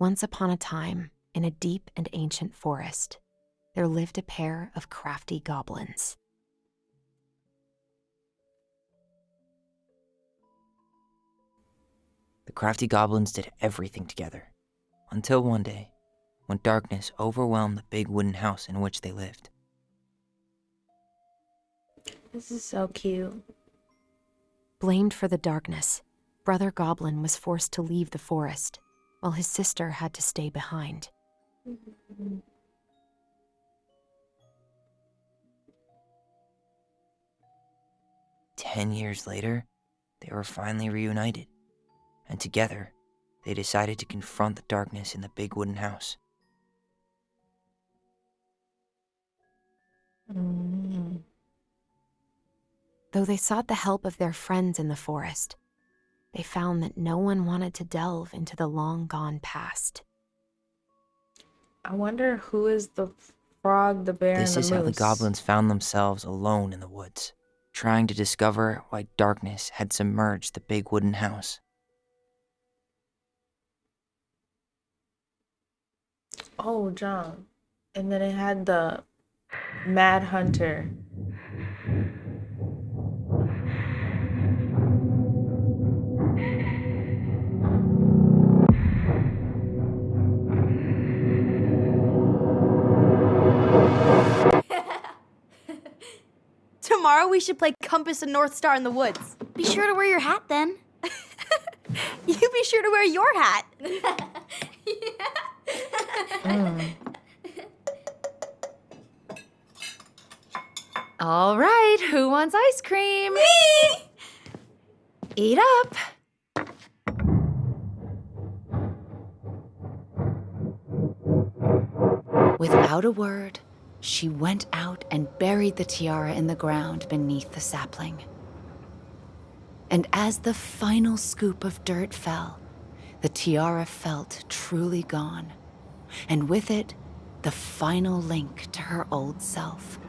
Once upon a time, in a deep and ancient forest, there lived a pair of crafty goblins. The crafty goblins did everything together, until one day, when darkness overwhelmed the big wooden house in which they lived. This is so cute. Blamed for the darkness, Brother Goblin was forced to leave the forest, while his sister had to stay behind. 10 years later, they were finally reunited, and together, they decided to confront the darkness in the big wooden house. Though they sought the help of their friends in the forest, they found that no one wanted to delve into the long-gone past. I wonder who is the frog, the bear, This and the is moose. how the goblins found themselves alone in the woods, trying to discover why darkness had submerged the big wooden house. Oh, John. And then it had the Mad Hunter. Tomorrow we should play Compass and North Star in the woods. Be sure to wear your hat then. You be sure to wear your hat. All right, who wants ice cream? Me! Eat up. Without a word, she went out and buried the tiara in the ground beneath the sapling. And as the final scoop of dirt fell, the tiara felt truly gone, and with it, the final link to her old self.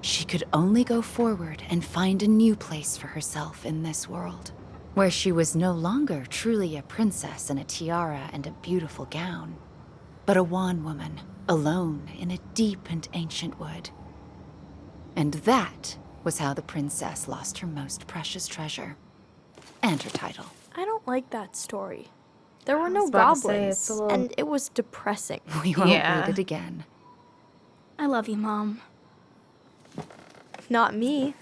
She could only go forward and find a new place for herself in this world, where she was no longer truly a princess in a tiara and a beautiful gown, but a wan woman, alone in a deep and ancient wood. And that was how the princess lost her most precious treasure, and her title. I don't like that story. There were I no was about to say, goblins, it's a little- and it was depressing. We won't Yeah. read it again. I love you, Mom. Not me.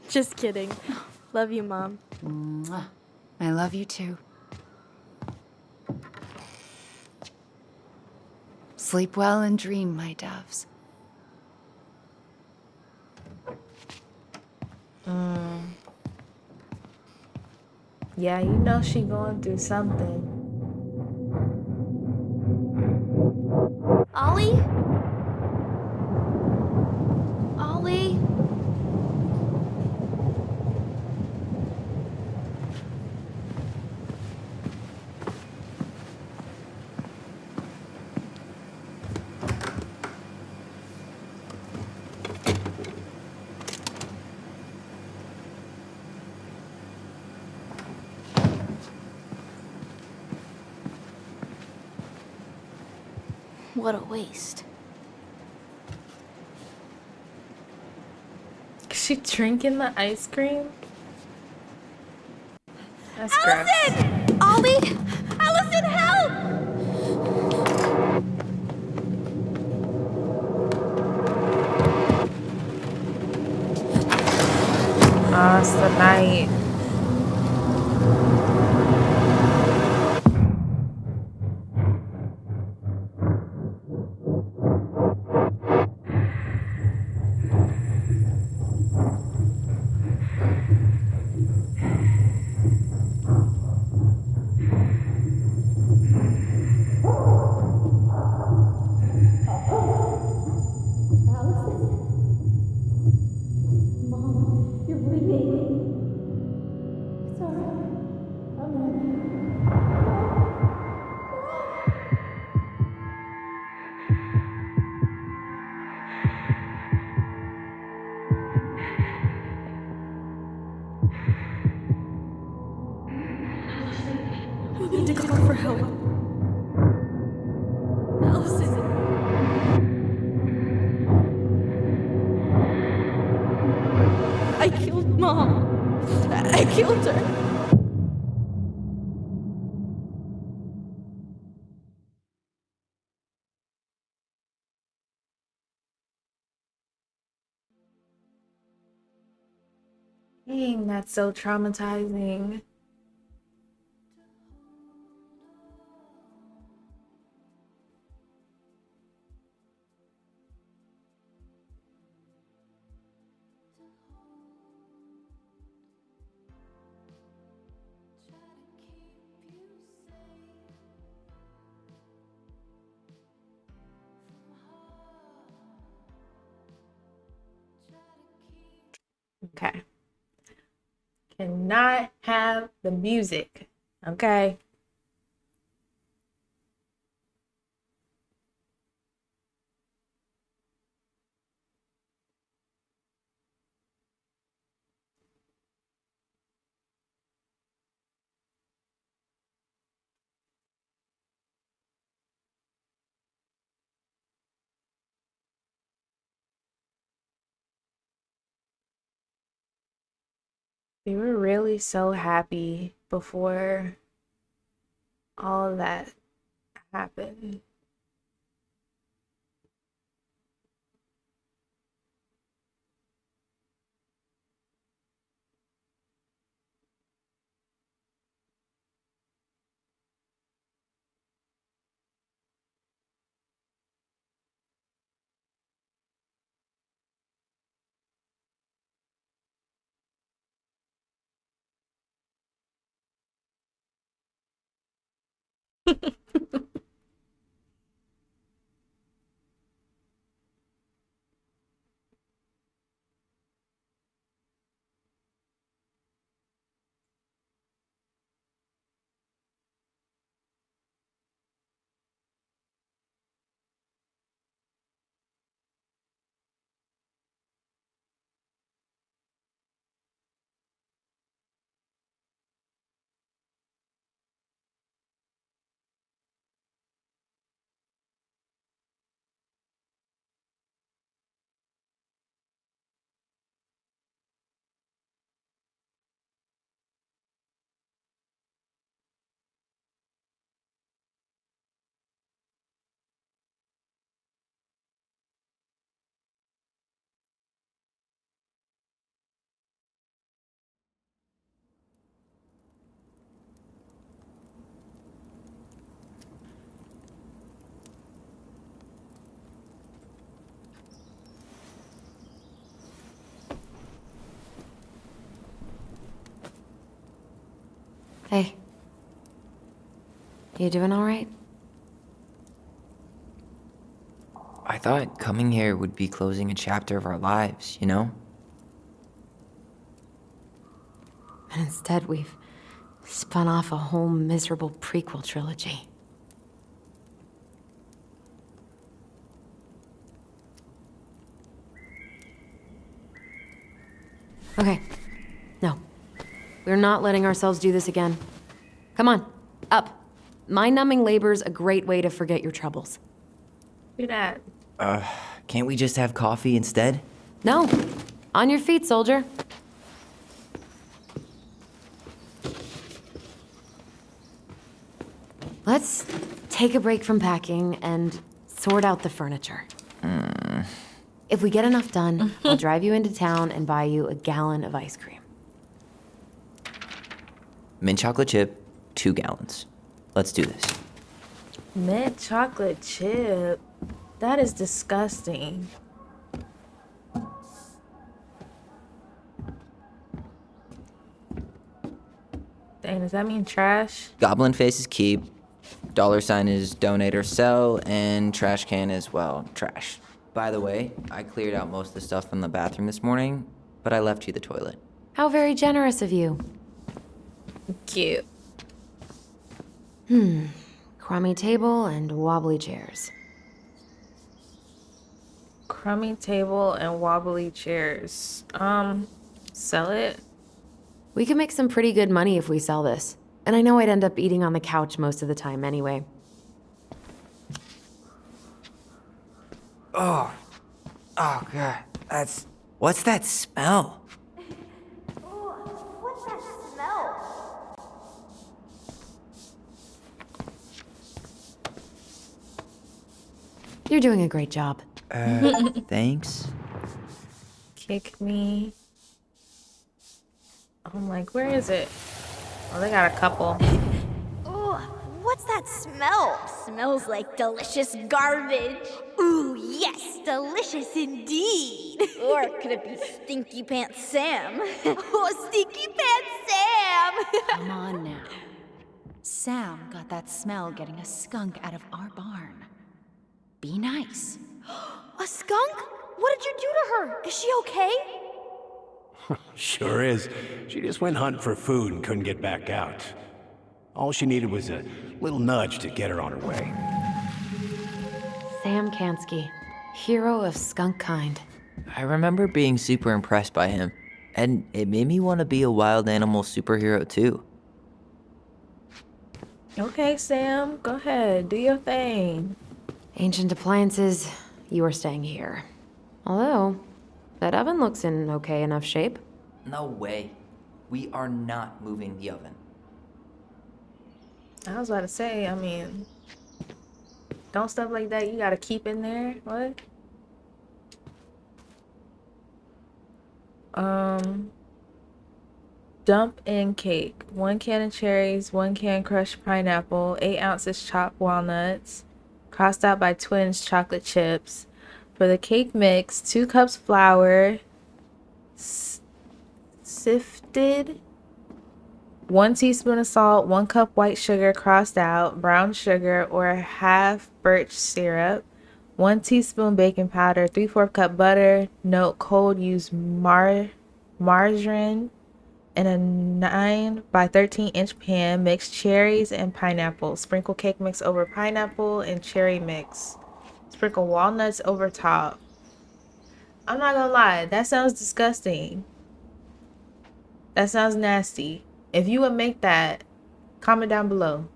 Just kidding. Love you, Mom. Mwah. I love you too. Sleep well and dream, my doves. Yeah, you know she going through something. Ollie? Ollie? What a waste. Is she drinking the ice cream? That's gross. Allison! Ollie! Allison, help! Oh, it's the night. We need to call for help. killed her. Dang, that's so traumatizing. Okay. Cannot have the music. Okay. They were really so happy before all of that happened. Hey. You doing all right? I thought coming here would be closing a chapter of our lives, you know? And instead, we've spun off a whole miserable prequel trilogy. Okay. No. We're not letting ourselves do this again. Come on, up. Mind-numbing labor's a great way to forget your troubles. Do that. Can't we just have coffee instead? No. On your feet, soldier. Let's take a break from packing and sort out the furniture. If we get enough done, I'll drive you into town and buy you a gallon of ice cream. Mint chocolate chip, 2 gallons. Let's do this. Mint chocolate chip. That is disgusting. Dang, does that mean trash? Goblin face is keep, $ is donate or sell, and trash can is, well, trash. By the way, I cleared out most of the stuff from the bathroom this morning, but I left you the toilet. How very generous of you. Cute. Crummy table and wobbly chairs. Crummy table and wobbly chairs. Sell it? We could make some pretty good money if we sell this. And I know I'd end up eating on the couch most of the time anyway. Oh, God, what's that smell? You're doing a great job. Thanks. Kick me. I'm like, where is it? Oh, they got a couple. Ugh, what's that smell? Smells like delicious garbage. Ooh, yes, delicious indeed. Or could it be Stinky Pants Sam? Oh, Stinky Pants Sam! Come on now. Sam got that smell getting a skunk out of our barn. Be nice. A skunk? What did you do to her? Is she okay? Sure is. She just went hunting for food and couldn't get back out. All she needed was a little nudge to get her on her way. Sam Kansky, hero of skunk kind. I remember being super impressed by him, and it made me want to be a wild animal superhero too. Okay, Sam, go ahead, do your thing. Ancient appliances, you are staying here. Although, that oven looks in okay enough shape. No way. We are not moving the oven. I was about to say, I mean, don't stuff like that you gotta keep in there. What? Dump in cake. 1 can of cherries, 1 can crushed pineapple, 8 ounces chopped walnuts, crossed out by Twins chocolate chips. For the cake mix, 2 cups flour, sifted, 1 teaspoon of salt, 1 cup white sugar crossed out, brown sugar or half birch syrup, 1 teaspoon baking powder, 3/4 cup butter. Note cold, use margarine. In a 9 by 13 inch pan, mix cherries and pineapple. Sprinkle cake mix over pineapple and cherry mix. Sprinkle walnuts over top. I'm not gonna lie, that sounds disgusting. That sounds nasty. If you would make that, comment down below.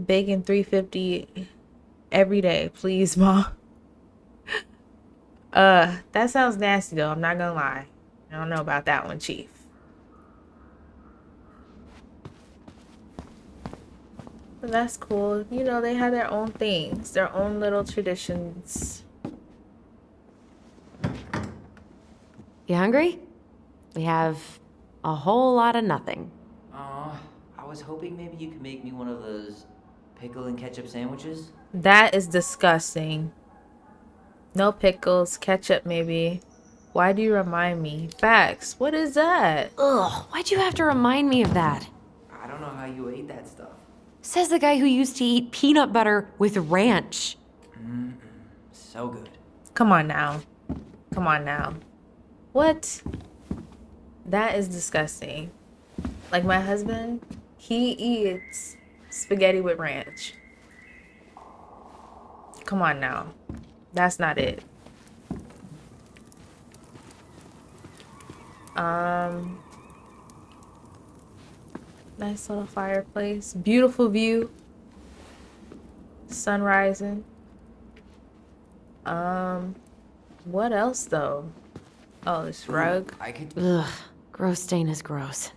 Bacon 350 every day, please, Mom. That sounds nasty though, I'm not gonna lie. I don't know about that one, Chief. But that's cool. You know, they have their own things, their own little traditions. You hungry? We have a whole lot of nothing. Aw, I was hoping maybe you could make me one of those pickle and ketchup sandwiches. That is disgusting. No pickles, ketchup maybe. Why do you remind me? Facts. What is that? Ugh, why'd you have to remind me of that? I don't know how you ate that stuff. Says the guy who used to eat peanut butter with ranch. So good. Come on now. Come on now. What? That is disgusting. Like my husband, he eats spaghetti with ranch. Come on now. That's not it. Nice little fireplace. Beautiful view. Sun rising. What else though? Oh, this rug. I could. Ugh, gross stain is gross.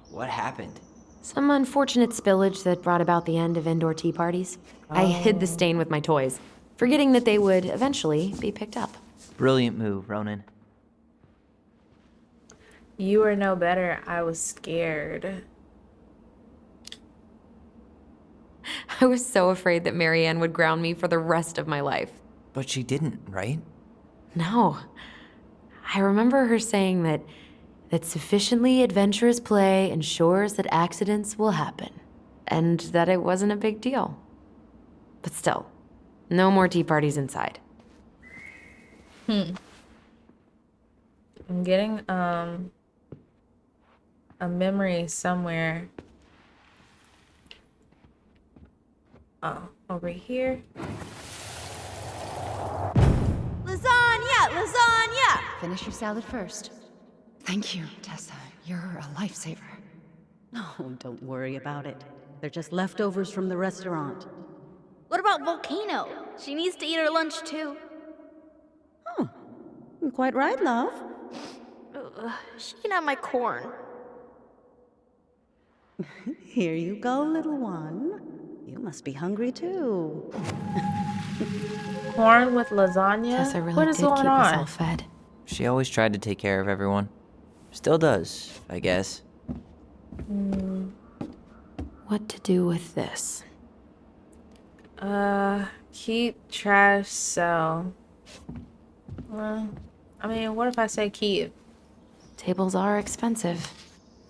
What happened? Some unfortunate spillage that brought about the end of indoor tea parties. I hid the stain with my toys, forgetting that they would eventually be picked up. Brilliant move, Ronan. You were no better. I was scared. I was so afraid that Marianne would ground me for the rest of my life. But she didn't, right? No. I remember her saying that sufficiently adventurous play ensures that accidents will happen, and that it wasn't a big deal. But still, no more tea parties inside. I'm getting a memory somewhere. Oh, over here. Lasagna! Lasagna! Finish your salad first. Thank you, Tessa. You're a lifesaver. Oh, don't worry about it. They're just leftovers from the restaurant. What about Volcano? She needs to eat her lunch too. Oh, quite right, love. She can have my corn. Here you go, little one. You must be hungry too. Corn with lasagna? Tessa really What is did going keep us all on? fed. She always tried to take care of everyone. Still does, I guess. What to do with this? Keep, trash, sell. I mean, what if I say keep? Tables are expensive.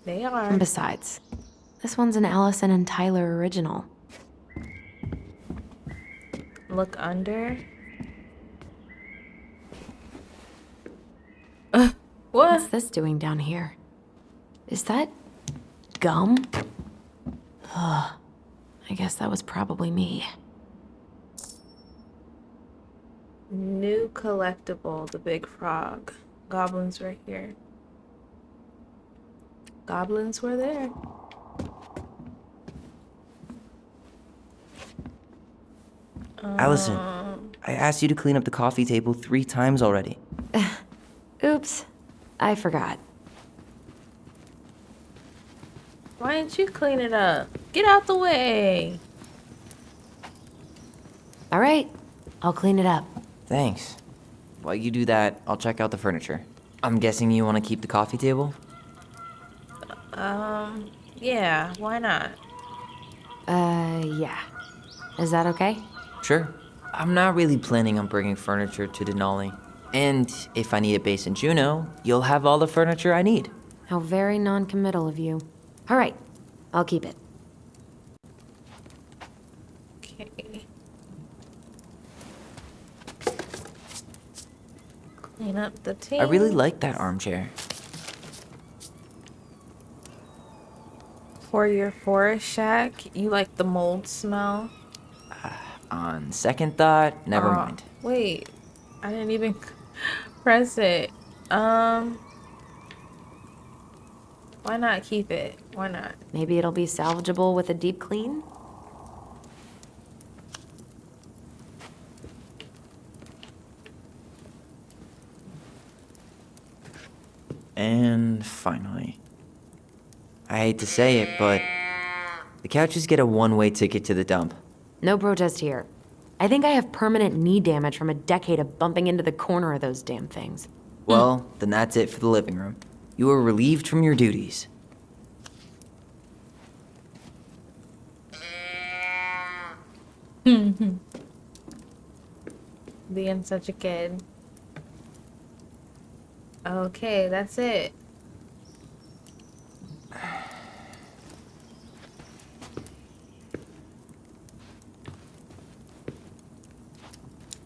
They are. And besides, this one's an Allison and Tyler original. Look under. What's What? this doing down here? Is that gum? Ugh. I guess that was probably me. New collectible, the big frog. Goblins were here. Goblins were there. Allison, I asked you to clean up the coffee table 3 times already. Oops. I forgot. Why didn't you clean it up? Get out the way. All right. I'll clean it up. Thanks. While you do that, I'll check out the furniture. I'm guessing you want to keep the coffee table? Yeah, why not? Yeah. Is that okay? Sure. I'm not really planning on bringing furniture to Denali. And if I need a base in Juneau, you'll have all the furniture I need. How very non-committal of you. All right. I'll keep it. Okay. Clean up the table. I really like that armchair. For your forest shack, you like the mold smell? On second thought, never mind. Wait, I didn't even press it. Why not keep it? Why not? Maybe it'll be salvageable with a deep clean? And finally. I hate to say it, but the couches get a one-way ticket to the dump. No protest here. I think I have permanent knee damage from a decade of bumping into the corner of those damn things. Well, then that's it for the living room. You are relieved from your duties. Being such a kid. Okay, that's it.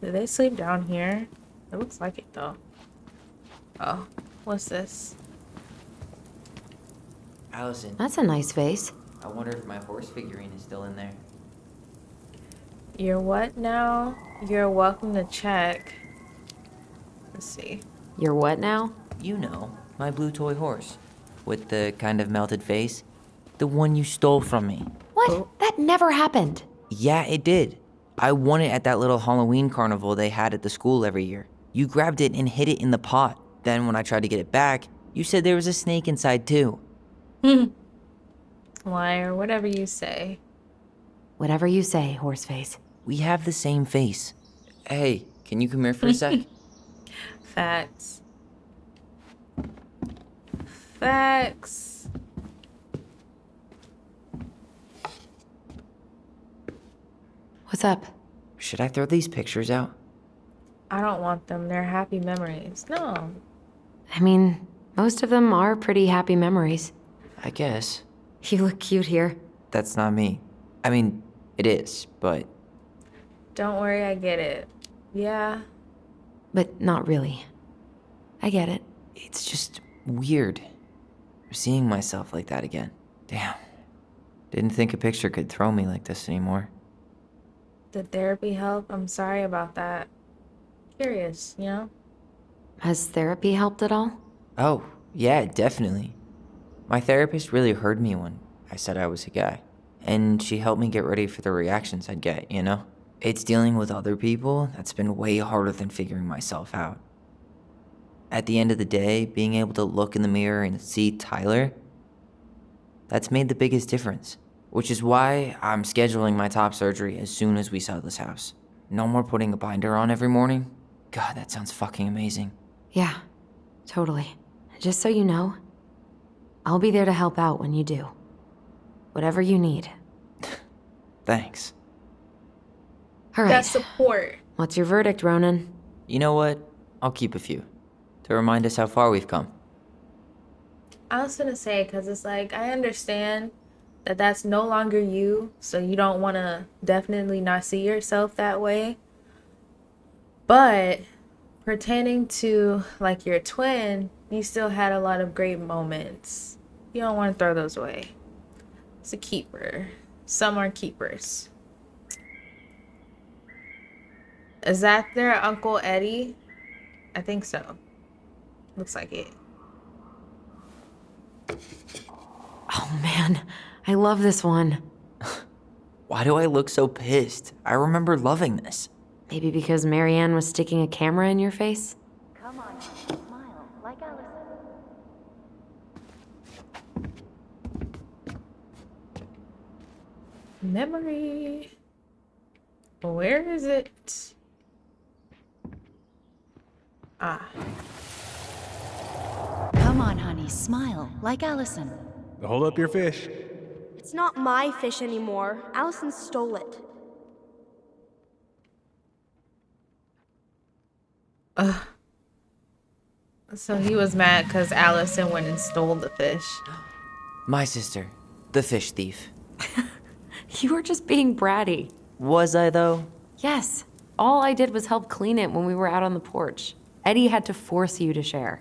Did they sleep down here? It looks like it though. Oh, what's this? Allison, That's a nice face. I wonder if my horse figurine is still in there. You're what now? You're welcome to check. Let's see. You're what now? You know, my blue toy horse. With the kind of melted face. The one you stole from me. What? Oh. That never happened. Yeah, it did. I won it at that little Halloween carnival they had at the school every year. You grabbed it and hid it in the pot. Then when I tried to get it back, you said there was a snake inside too. Liar, whatever you say. Whatever you say, horseface. We have the same face. Hey, can you come here for a sec? Facts. Facts. What's up? Should I throw these pictures out? I don't want them. They're happy memories. No. I mean, most of them are pretty happy memories. I guess. You look cute here. That's not me. I mean, it is, but Don't worry, I get it. Yeah. But not really. I get it. it's just weird. Seeing myself like that again. Damn. Didn't think a picture could throw me like this anymore. Did therapy help? I'm sorry about that. Curious, you know? Has therapy helped at all? Oh, yeah, definitely. My therapist really heard me when I said I was a guy. And she helped me get ready for the reactions I'd get, you know? It's dealing with other people that's been way harder than figuring myself out. At the end of the day, being able to look in the mirror and see Tyler, that's made the biggest difference. Which is why I'm scheduling my top surgery as soon as we sell this house. No more putting a binder on every morning. God, that sounds fucking amazing. Yeah, totally. Just so you know, I'll be there to help out when you do. Whatever you need. Thanks. All right. That support. What's your verdict, Ronan? You know what? I'll keep a few. To remind us how far we've come. I was gonna say, because it's like, I understand that that's no longer you, so you don't want to definitely not see yourself that way. But pertaining to like your twin, you still had a lot of great moments. You don't want to throw those away. It's a keeper. Some are keepers. Is that their Uncle Eddie? I think so. Looks like it. Oh man, I love this one. Why do I look so pissed? I remember loving this. Maybe because Marianne was sticking a camera in your face? Come on, smile, like Allison. Memory. Where is it? Ah. Come on, honey, smile, like Allison. Hold up your fish. It's not my fish anymore. Allison stole it. So he was mad because Allison went and stole the fish. My sister, the fish thief. You were just being bratty. Was I, though? Yes. All I did was help clean it when we were out on the porch. Eddie had to force you to share.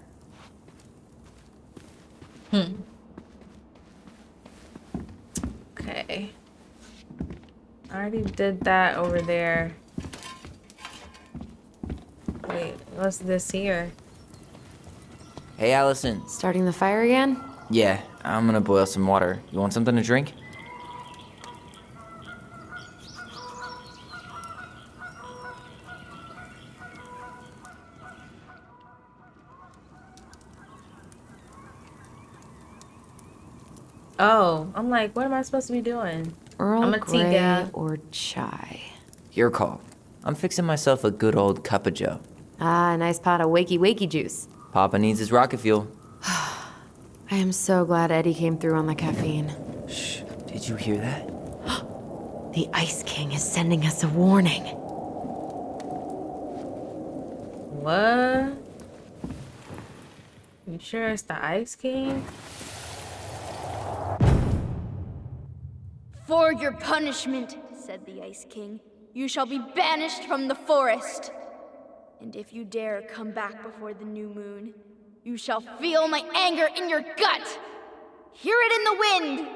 Okay. I already did that over there. Wait, what's this here? Hey, Allison. Starting the fire again? Yeah, I'm gonna boil some water. You want something to drink? Oh, I'm like, what am I supposed to be doing? Earl I'm a tea Grey gal. or chai? Your call. I'm fixing myself a good old cup of joe. Ah, a nice pot of wakey juice. Papa needs his rocket fuel. I am so glad Eddie came through on the caffeine. Shh, did you hear that? The Ice King is sending us a warning. What? You sure it's the Ice King? For your punishment, said the Ice King, you shall be banished from the forest. And if you dare come back before the new moon, you shall feel my anger in your gut. Hear it in the wind.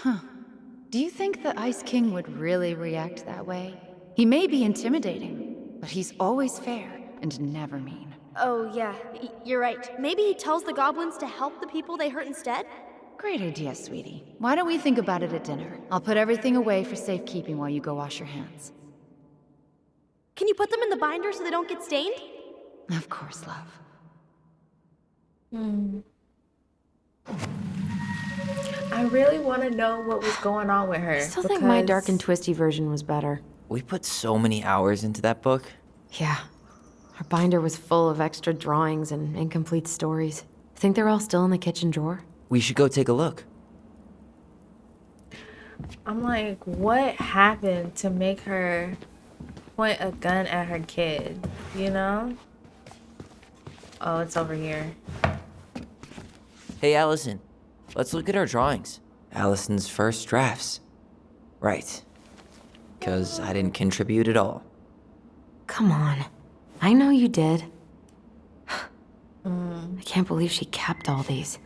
Whoosh! Do you think the Ice King would really react that way? He may be intimidating, but he's always fair and never mean. Oh, yeah, you're right. Maybe he tells the goblins to help the people they hurt instead? Great idea, sweetie. Why don't we think about it at dinner? I'll put everything away for safekeeping while you go wash your hands. Can you put them in the binder so they don't get stained? Of course, love. I really want to know what was going on with her. I still think my because- dark and twisty version was better. We put so many hours into that book. Yeah. Our binder was full of extra drawings and incomplete stories. Think they're all still in the kitchen drawer? We should go take a look. I'm like, what happened to make her point a gun at her kid? You know? Oh, it's over here. Hey, Allison. Let's look at our drawings. Allison's first drafts. Right. 'Cause I didn't contribute at all. Come on. I know you did. I can't believe she kept all these.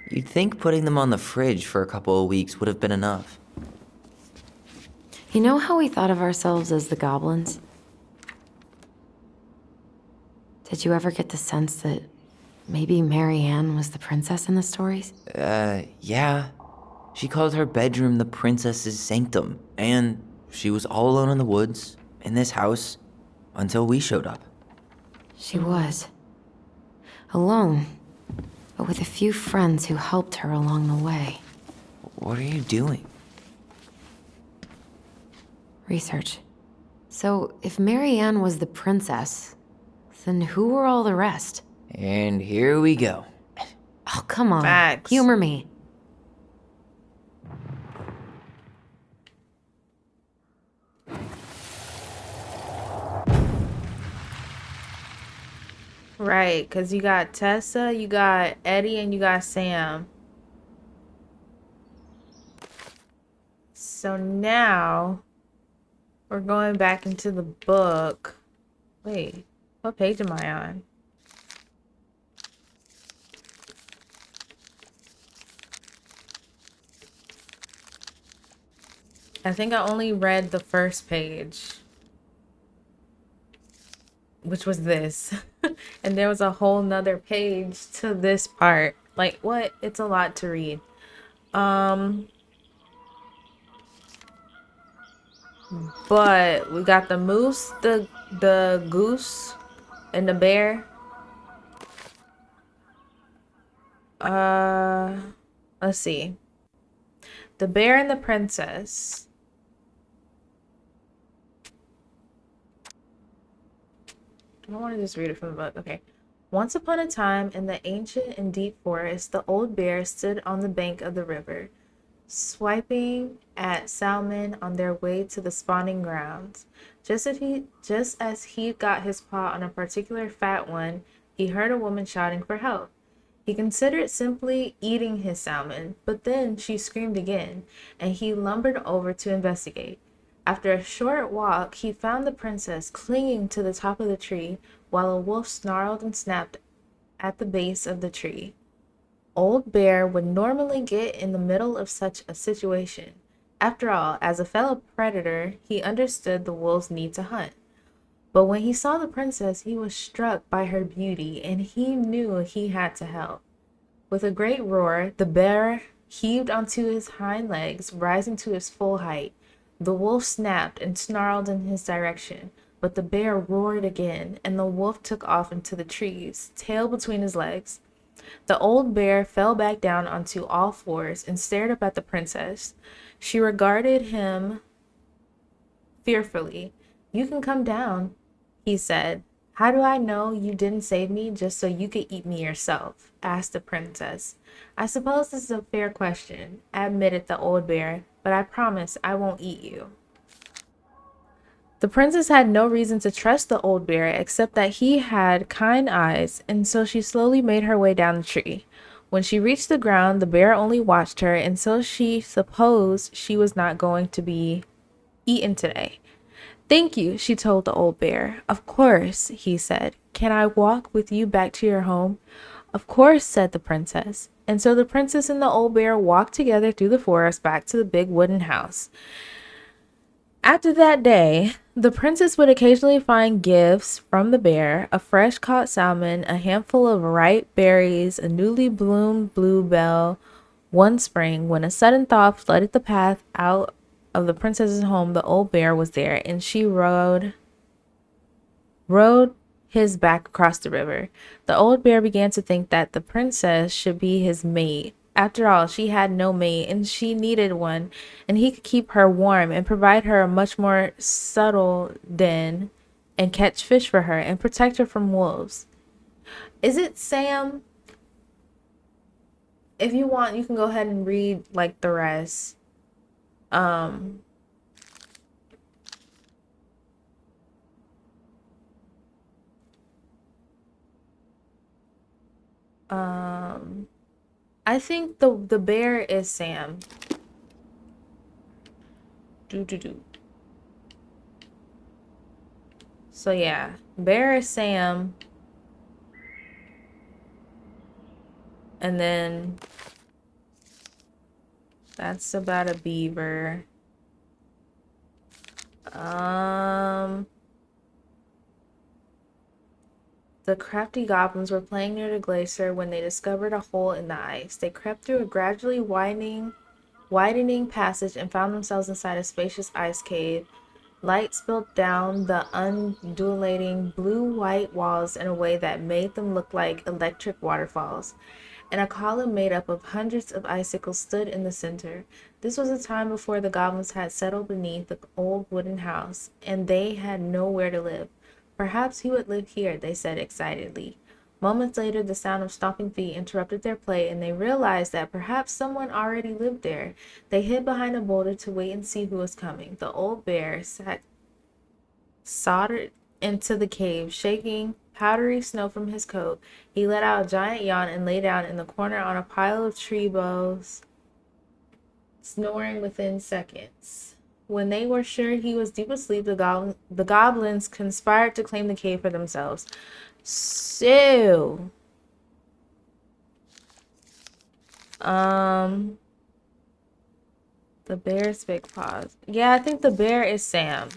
You'd think putting them on the fridge for a couple of weeks would have been enough. You know how we thought of ourselves as the goblins? Did you ever get the sense that maybe Marianne was the princess in the stories? Yeah. She called her bedroom the princess's sanctum, and she was all alone in the woods, in this house, until we showed up. She was. Alone. but with a few friends who helped her along the way. What are you doing? Research. So, if Marianne was the princess, then who were all the rest? And here we go. Oh, come on. Facts. Humor me. Right, because you got Tessa, you got Eddie, and you got Sam. So now we're going back into the book. Wait, what page am I on? I think I only read the first page, which was this. And there was a whole nother page to this part. Like, what? It's a lot to read. But we got the moose, the goose, and the bear. Let's see. The bear and the princess. I don't want to just read it from the book. Okay. Once upon a time, in the ancient and deep forest, the old bear stood on the bank of the river, swiping at salmon on their way to the spawning grounds. Just as he got his paw on a particular fat one, he heard a woman shouting for help. He considered simply eating his salmon, but then she screamed again, and he lumbered over to investigate. After a short walk, he found the princess clinging to the top of the tree, while a wolf snarled and snapped at the base of the tree. Old Bear would normally get in the middle of such a situation. After all, as a fellow predator, he understood the wolf's need to hunt. But when he saw the princess, he was struck by her beauty, and he knew he had to help. With a great roar, the bear heaved onto his hind legs, rising to his full height. The wolf snapped and snarled in his direction, but the bear roared again, and the wolf took off into the trees, tail between his legs. The old bear fell back down onto all fours and stared up at the princess. She regarded him fearfully. "You can come down," he said. "How do I know you didn't save me just so you could eat me yourself?" asked the princess. "I suppose this is a fair question," admitted the old bear, "but I promise I won't eat you." The princess had no reason to trust the old bear except that he had kind eyes, and so she slowly made her way down the tree. When she reached the ground, the bear only watched her, and so she supposed she was not going to be eaten today. "Thank you," she told the old bear. "Of course," he said. "Can I walk with you back to your home?" "Of course," said the princess. And so the princess and the old bear walked together through the forest back to the big wooden house. After that day, the princess would occasionally find gifts from the bear: a fresh caught salmon, a handful of ripe berries, a newly bloomed bluebell. One spring, when a sudden thought flooded the path out of the princess's home, the old bear was there, and she rode his back across the river. The old bear began to think that the princess should be his mate. After all, she had no mate, and she needed one, and he could keep her warm and provide her a much more subtle den and catch fish for her and protect her from wolves. Is it Sam? If you want, you can go ahead and read like the rest. I think the bear is Sam. Do. So yeah, bear is Sam. And then that's about a beaver. The crafty goblins were playing near the glacier when they discovered a hole in the ice. They crept through a gradually widening passage and found themselves inside a spacious ice cave. Light spilled down the undulating blue-white walls in a way that made them look like electric waterfalls. and a column made up of hundreds of icicles stood in the center. This was a time before the goblins had settled beneath the old wooden house, and they had nowhere to live. Perhaps he would live here, they said excitedly. Moments later, the sound of stomping feet interrupted their play, and they realized that perhaps someone already lived there. They hid behind a boulder to wait and see who was coming. The old bear sat soldered into the cave, shaking powdery snow from his coat. He let out a giant yawn and lay down in the corner on a pile of tree boughs, snoring within seconds. When they were sure he was deep asleep, the goblins conspired to claim the cave for themselves. So, the bear's big paws. Yeah, I think the bear is Sam.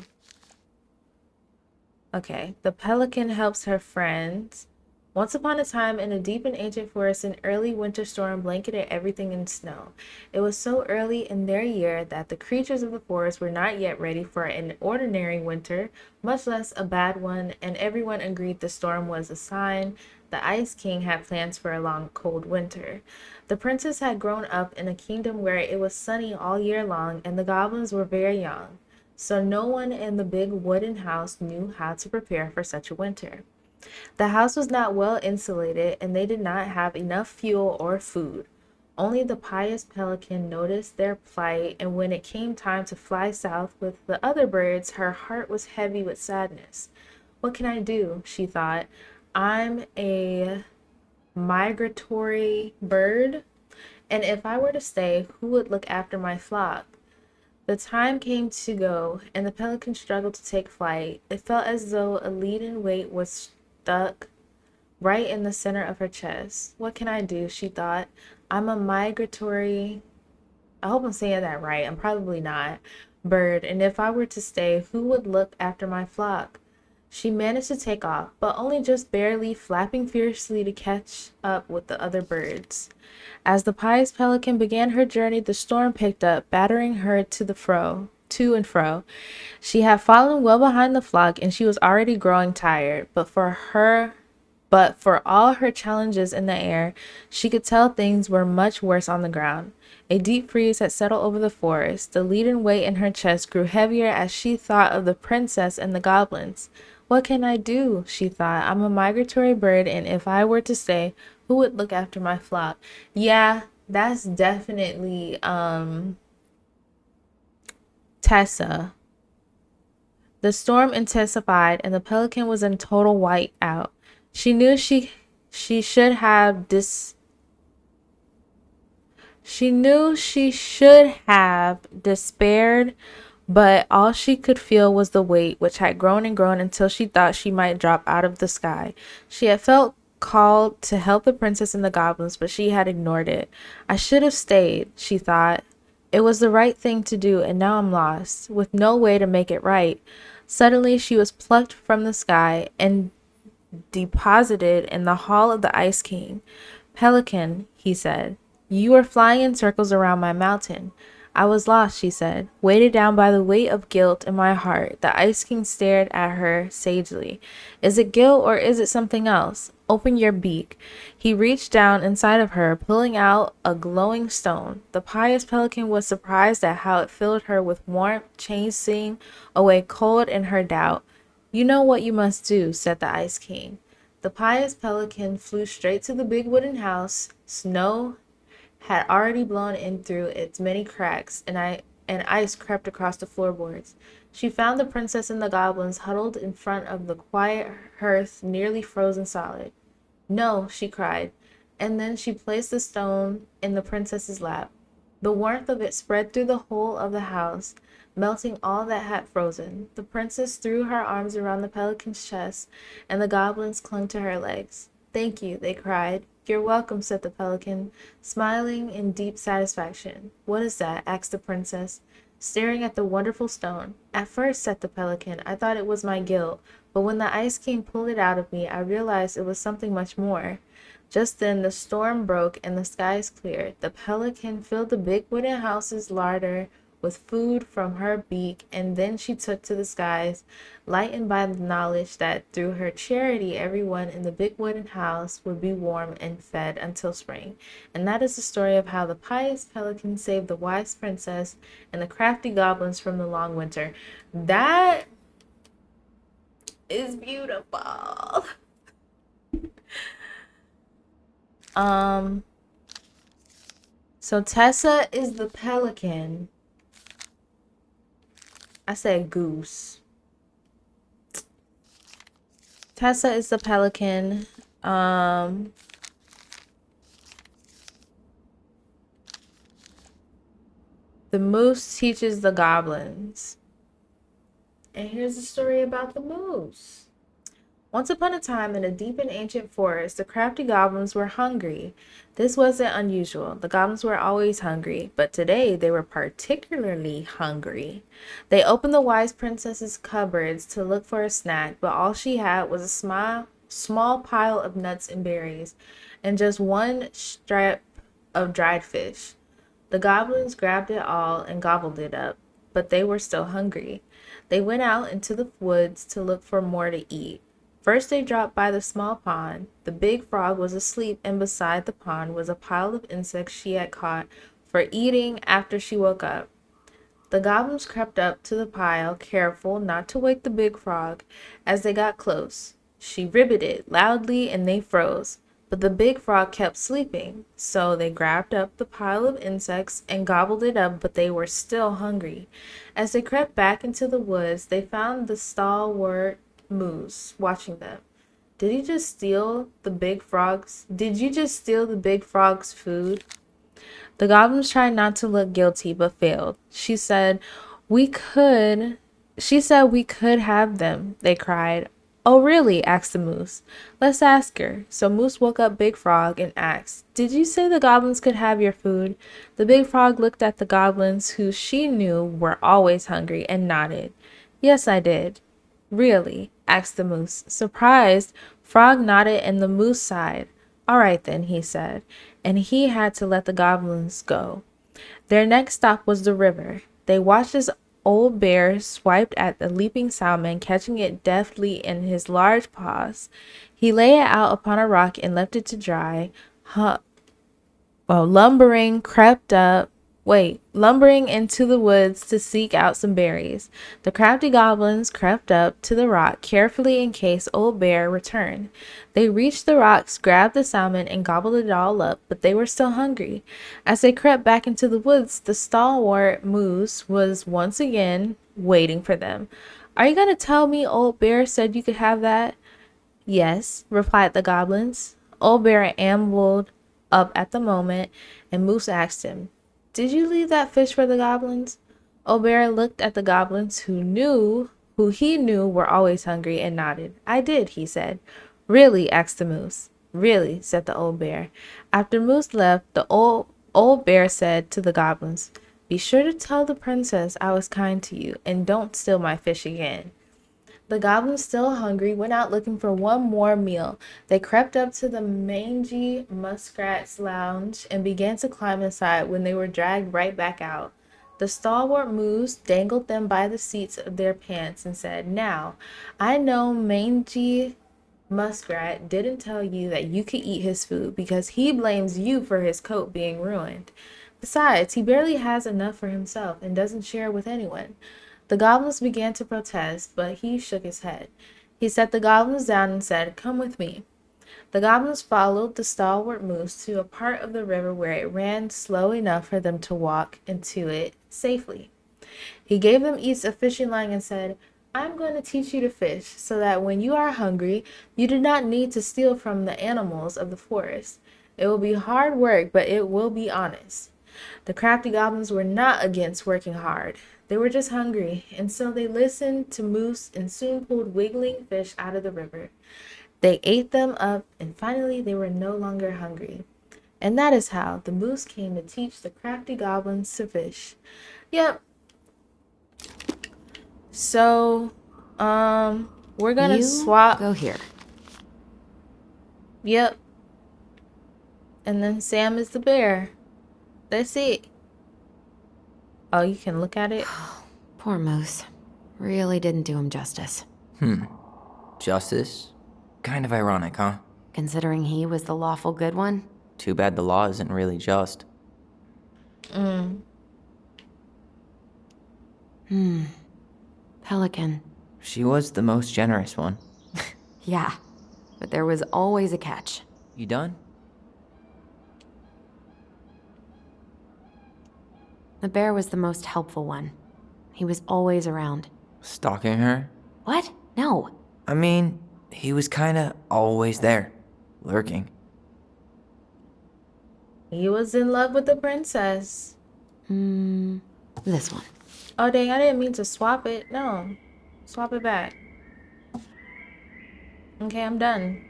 Okay, the pelican helps her friends. Once upon a time, in a deep and ancient forest, an early winter storm blanketed everything in snow. It was so early in their year that the creatures of the forest were not yet ready for an ordinary winter, much less a bad one, and everyone agreed the storm was a sign the Ice King had plans for a long, cold winter. The princess had grown up in a kingdom where it was sunny all year long, and the goblins were very young, so no one in the big wooden house knew how to prepare for such a winter. The house was not well insulated, and they did not have enough fuel or food. Only the pious pelican noticed their plight, and when it came time to fly south with the other birds, her heart was heavy with sadness. What can I do? She thought. I'm a migratory bird, and if I were to stay, who would look after my flock? The time came to go, and the pelican struggled to take flight. It felt as though a leaden weight was stuck right in the center of her chest. What can I do? She thought. I'm a migratory, I hope I'm saying that right. I'm probably not. Bird, and if I were to stay, who would look after my flock? She managed to take off, but only just barely, flapping fiercely to catch up with the other birds. As the pious pelican began her journey, the storm picked up, battering her to and fro. She had fallen well behind the flock, and she was already growing tired, but for all her challenges in the air, she could tell things were much worse on the ground. A deep freeze had settled over the forest. The leaden weight in her chest grew heavier as she thought of the princess and the goblins. What can I do? She thought. I'm a migratory bird, and if I were to stay, who would look after my flock? Yeah, that's definitely Tessa. The storm intensified, and the pelican was in total whiteout. She knew she should have dis she knew she should have despaired, but all she could feel was the weight, which had grown and grown until she thought she might drop out of the sky. She had felt called to help the princess and the goblins, but she had ignored it. I should have stayed, she thought. It was the right thing to do, and now I'm lost, with no way to make it right. Suddenly, she was plucked from the sky and deposited in the hall of the Ice King. Pelican, he said, you are flying in circles around my mountain. I was lost, she said, weighted down by the weight of guilt in my heart. The Ice King stared at her sagely. Is it guilt or is it something else? Open your beak. He reached down inside of her, pulling out a glowing stone. The pious pelican was surprised at how it filled her with warmth, chasing away cold and her doubt. You know what you must do, said the Ice King. The pious pelican flew straight to the big wooden house. Snow had already blown in through its many cracks, and ice crept across the floorboards. She found the princess and the goblins huddled in front of the quiet hearth, nearly frozen solid. No, she cried, and then she placed the stone in the princess's lap. The warmth of it spread through the whole of the house, melting all that had frozen. The princess threw her arms around the pelican's chest, and the goblins clung to her legs. Thank you, they cried. You're welcome, said the pelican, smiling in deep satisfaction. What is that? Asked the princess, staring at the wonderful stone. At first, said the pelican, I thought it was my guilt, but when the Ice King pulled it out of me, I realized it was something much more. Just then the storm broke and the skies cleared. The pelican filled the big wooden house's larder with food from her beak, and then she took to the skies, lightened by the knowledge that through her charity everyone in the big wooden house would be warm and fed until spring. And that is the story of how the pious pelican saved the wise princess and the crafty goblins from the long winter. That is beautiful. So Tessa is the pelican. I said goose. Tessa is the pelican. The moose teaches the goblins. And here's the story about the moose. Once upon a time, in a deep and ancient forest, the crafty goblins were hungry. This wasn't unusual. The goblins were always hungry, but today they were particularly hungry. They opened the wise princess's cupboards to look for a snack, but all she had was a small pile of nuts and berries, and just one strip of dried fish. The goblins grabbed it all and gobbled it up, but they were still hungry. They went out into the woods to look for more to eat. First they dropped by the small pond. The big frog was asleep, and beside the pond was a pile of insects she had caught for eating after she woke up. The goblins crept up to the pile, careful not to wake the big frog. As they got close, she ribbited loudly and they froze. But the big frog kept sleeping, so they grabbed up the pile of insects and gobbled it up, but they were still hungry. As they crept back into the woods, they found the stalwart moose watching them. Did you just steal the big frog's food? The goblins tried not to look guilty, but failed. She said we could have them, they cried. Oh, really? Asked the moose. Let's ask her. So Moose woke up Big Frog and asked, Did you say the goblins could have your food? The big frog looked at the goblins, who she knew were always hungry, and nodded. Yes, I did. Really? Asked the moose. Surprised, Frog nodded and the moose sighed. All right then, he said, and he had to let the goblins go. Their next stop was the river. They watched as Old Bear swiped at the leaping salmon, catching it deftly in his large paws. He lay it out upon a rock and left it to dry. Lumbering into the woods to seek out some berries. The crafty goblins crept up to the rock carefully in case Old Bear returned. They reached the rocks, grabbed the salmon, and gobbled it all up, but they were still hungry. As they crept back into the woods, the stalwart moose was once again waiting for them. Are you going to tell me Old Bear said you could have that? Yes, replied the goblins. Old Bear ambled up at the moment, and Moose asked him, Did you leave that fish for the goblins? Old Bear looked at the goblins who he knew were always hungry, and nodded. I did, he said. Really? Asked the moose. Really, said the old bear. After Moose left, the old bear said to the goblins, Be sure to tell the princess I was kind to you, and don't steal my fish again. The goblins, still hungry, went out looking for one more meal. They crept up to the mangy muskrat's lounge and began to climb inside when they were dragged right back out. The stalwart moose dangled them by the seats of their pants and said, Now, I know mangy muskrat didn't tell you that you could eat his food because he blames you for his coat being ruined. Besides, he barely has enough for himself and doesn't share with anyone. The goblins began to protest, but he shook his head. He set the goblins down and said, Come with me. The goblins followed the stalwart moose to a part of the river where it ran slow enough for them to walk into it safely. He gave them each a fishing line and said, I'm going to teach you to fish so that when you are hungry, you do not need to steal from the animals of the forest. It will be hard work, but it will be honest. The crafty goblins were not against working hard. They were just hungry, and so they listened to Moose and soon pulled wiggling fish out of the river. They ate them up, and finally they were no longer hungry. And that is how the moose came to teach the crafty goblins to fish. Yep. So, we're gonna swap. Go here. Yep. And then Sam is the bear. That's it. Oh, you can look at it? Poor Moose. Really didn't do him justice. Justice? Kind of ironic, huh? Considering he was the lawful good one. Too bad the law isn't really just. Pelican. She was the most generous one. Yeah, but there was always a catch. You done? The bear was the most helpful one. He was always around. Stalking her? What? No. I mean, he was kinda always there. Lurking. He was in love with the princess. This one. Oh, dang, I didn't mean to swap it. No. Swap it back. Okay, I'm done.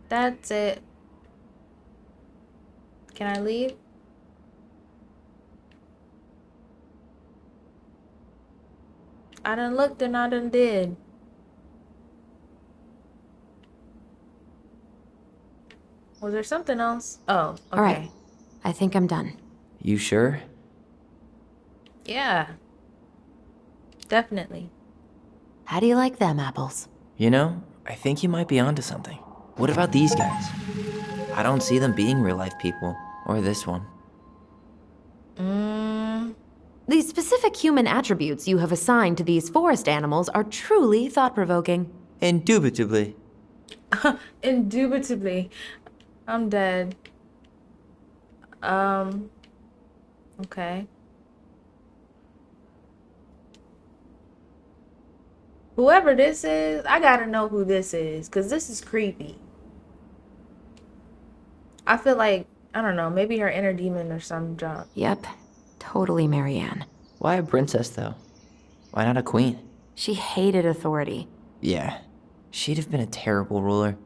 That's it. Can I leave? I done looked and I done did. Was there something else? Oh, okay. All right. I think I'm done. You sure? Yeah. Definitely. How do you like them apples? You know, I think you might be onto something. What about these guys? I don't see them being real-life people. Or this one. The specific human attributes you have assigned to these forest animals are truly thought-provoking. Indubitably. Indubitably. I'm dead. Okay. Whoever this is, I gotta know who this is, because this is creepy. I feel like, I don't know, maybe her inner demon or some junk. Yep, totally Marianne. Why a princess, though? Why not a queen? She hated authority. Yeah, she'd have been a terrible ruler.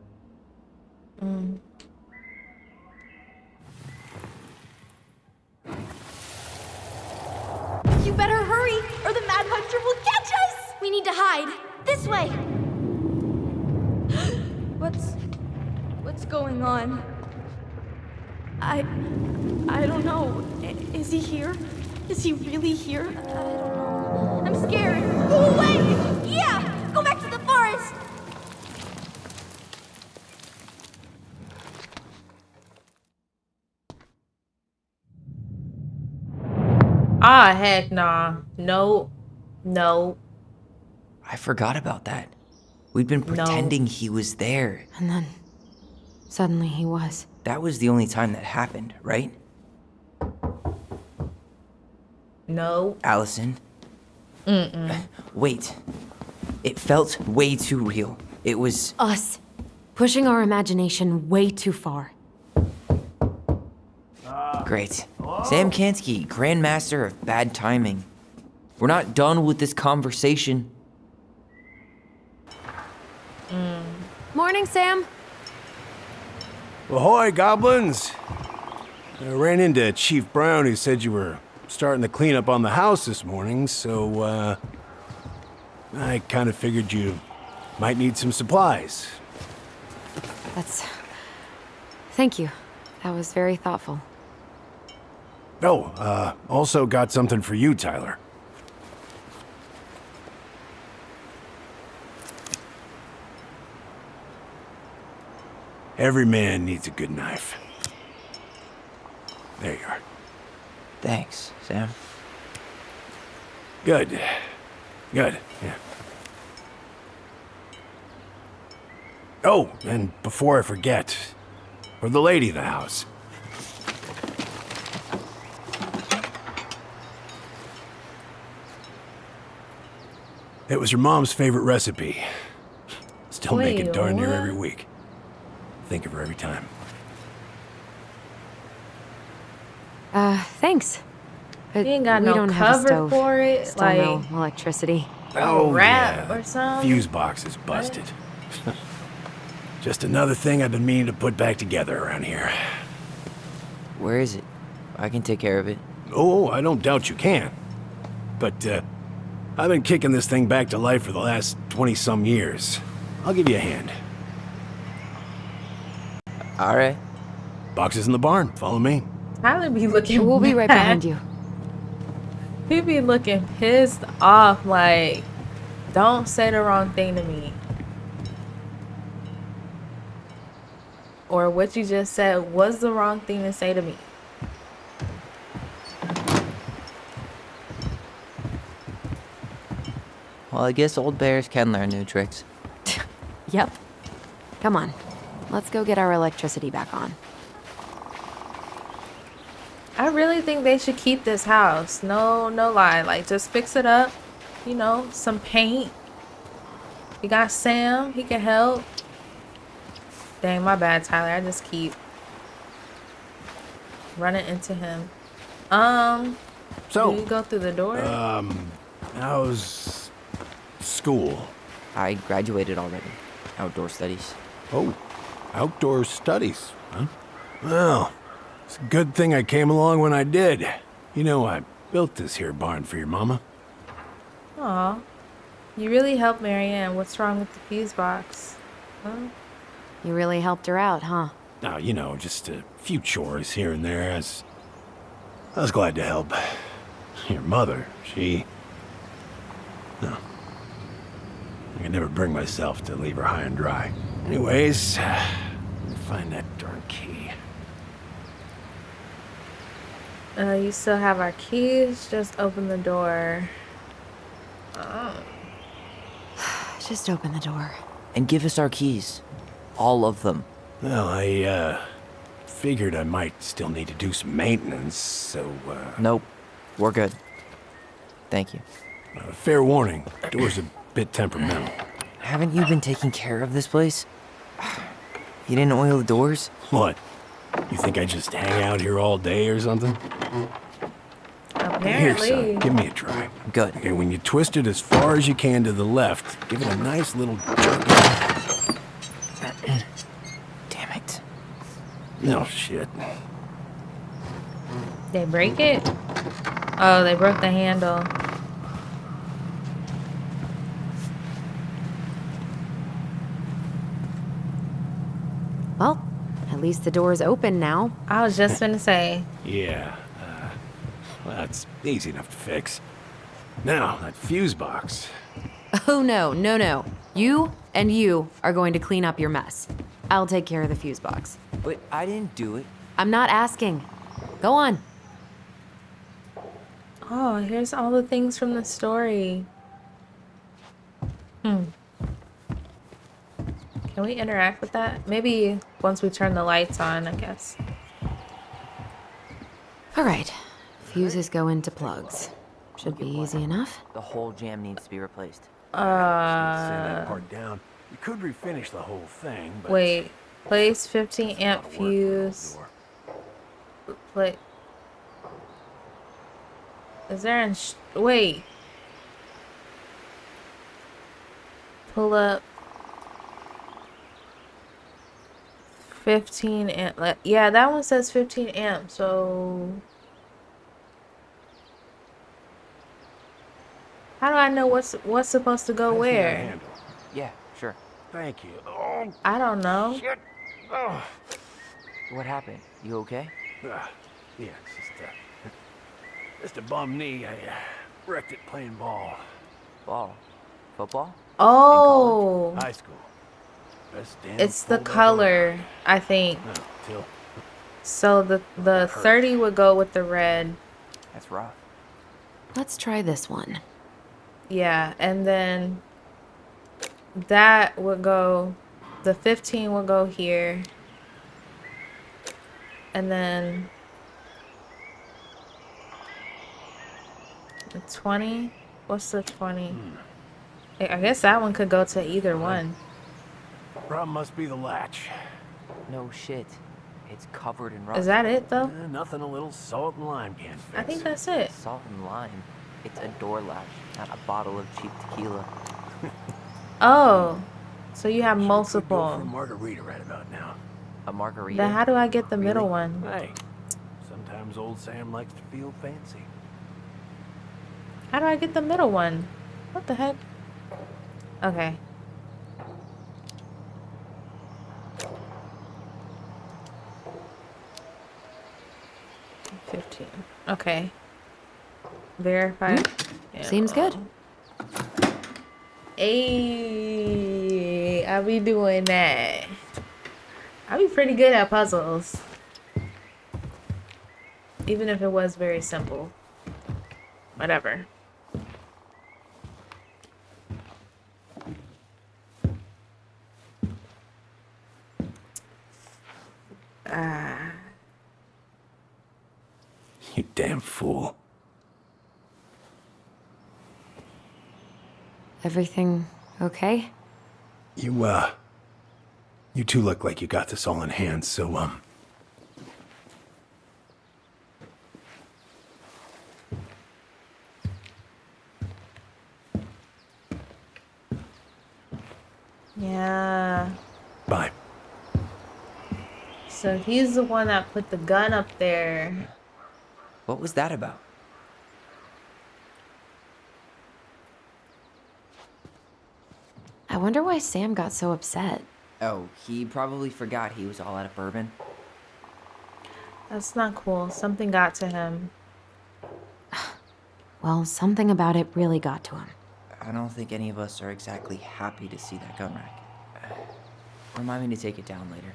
You better hurry, or the Mad Hunter will catch us! We need to hide. This way! What's going on? I don't know. Is he here? Is he really here? I don't know. I'm scared. Go away! Yeah! Go back to the forest! Ah, heck nah. No. No. I forgot about that. We'd been pretending he was there. And then, suddenly he was. That was the only time that happened, right? No. Allison? Wait. It felt way too real. It was... Us. Pushing our imagination way too far. Great. Sam Kansky, Grandmaster of Bad Timing. We're not done with this conversation. Morning, Sam. Ahoy, goblins! I ran into Chief Brown, who said you were starting to clean up on the house this morning, so, I kind of figured you might need some supplies. Thank you. That was very thoughtful. Oh, also got something for you, Tyler. Every man needs a good knife. There you are. Thanks, Sam. Good. Good, yeah. Oh, and before I forget, for the lady of the house. It was your mom's favorite recipe. Still make it Wait, darn near what? every week. Think of her every time. Thanks. But You ain't got we no don't have a cover stove. for it, Still like no electricity. Oh, wrap yeah. or something? Fuse box is busted. Just another thing I've been meaning to put back together around here. Where is it? I can take care of it. Oh, I don't doubt you can. But, I've been kicking this thing back to life for the last 20-some years. I'll give you a hand. All right. Boxes in the barn. Follow me. Tyler be looking We'll be right mad. behind you. He be looking pissed off, like, don't say the wrong thing to me. Or what you just said was the wrong thing to say to me. Well, I guess old bears can learn new tricks. Yep. Come on. Let's go get our electricity back on. I really think they should keep this house. No lie. Like, just fix it up. You know, some paint. You got Sam. He can help. Dang, my bad, Tyler. I just keep running into him. So, do you go through the door? how's school? I graduated already. Outdoor studies. Oh, outdoor studies, huh? Well, it's a good thing I came along when I did. You know, I built this here barn for your mama. Aw. You really helped Marianne. What's wrong with the fuse box? Huh? You really helped her out, huh? Now, you know, just a few chores here and there. I was glad to help. Your mother, no. I could never bring myself to leave her high and dry. Anyways, find that darn key. You still have our keys. Just open the door. Oh. Just open the door. And give us our keys. All of them. Well, I figured I might still need to do some maintenance, so, Nope. We're good. Thank you. Fair warning, door's a bit temperamental. Haven't you been taking care of this place? You didn't oil the doors? What? You think I just hang out here all day or something? Here, Apparently. son, give me a try. Good. Okay, when you twist it as far as you can to the left, give it a nice little jerk. Damn it. No shit. They break it? Oh, they broke the handle. Well, at least the door's open now. I was just gonna say. Yeah, well, that's easy enough to fix. Now, that fuse box. Oh, no. You and you are going to clean up your mess. I'll take care of the fuse box. But I didn't do it. I'm not asking. Go on. Oh, here's all the things from the story. Can we interact with that? Maybe once we turn the lights on, I guess. All right. Fuses go into plugs. Should be easy enough. The whole jam needs to be replaced. Send that part down. You could refinish the whole thing, but... Wait. Place 15 amp fuse. Play. Is there an wait. Pull up 15 amp. Yeah, that one says 15 amp, so how do I know what's supposed to go Pass me that where? handle. Yeah, sure. Thank you. Oh, I don't know. shit. Oh. What happened? You okay? Yeah, it's just a bum knee. I wrecked it playing ball. Ball. Football? Oh, High school. Best damn it's the pulled up color, I think. around. No, till So the 30 would go with the red. That's rough. Let's try this one. Yeah, and then that would go, the 15 would go here. And then the 20, what's the 20? I guess that one could go to either one. problem must be the latch. No shit. It's covered in rust. Is that it though? Nothing a little salt and lime can't fix. I think that's it. Salt and lime. It's a door latch, not a bottle of cheap tequila. Oh, so you have Sure could go for a multiple. margarita right about now. A margarita? Then how do I get the middle one? Hey, sometimes old Sam likes to feel fancy. How do I get the middle one? What the heck? Okay. $15. Okay. Verify. Seems good. Hey, I be doing that. I be pretty good at puzzles. Even if it was very simple. Whatever. You damn fool. Everything okay? You two look like you got this all in hand, so, Yeah. bye. So he's the one that put the gun up there. What was that about? I wonder why Sam got so upset. Oh, he probably forgot he was all out of bourbon. That's not cool. Something got to him. Well, something about it really got to him. I don't think any of us are exactly happy to see that gun rack. Remind me to take it down later.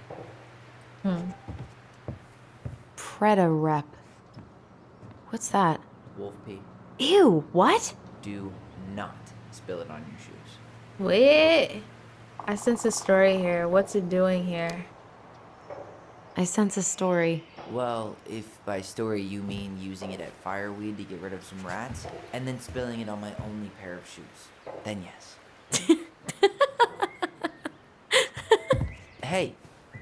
Preda rep. What's that? Wolf pee. Ew, what? Do not spill it on your shoes. Wait. I sense a story here. What's it doing here? I sense a story. Well, if by story you mean using it at fireweed to get rid of some rats, and then spilling it on my only pair of shoes, then yes. Hey,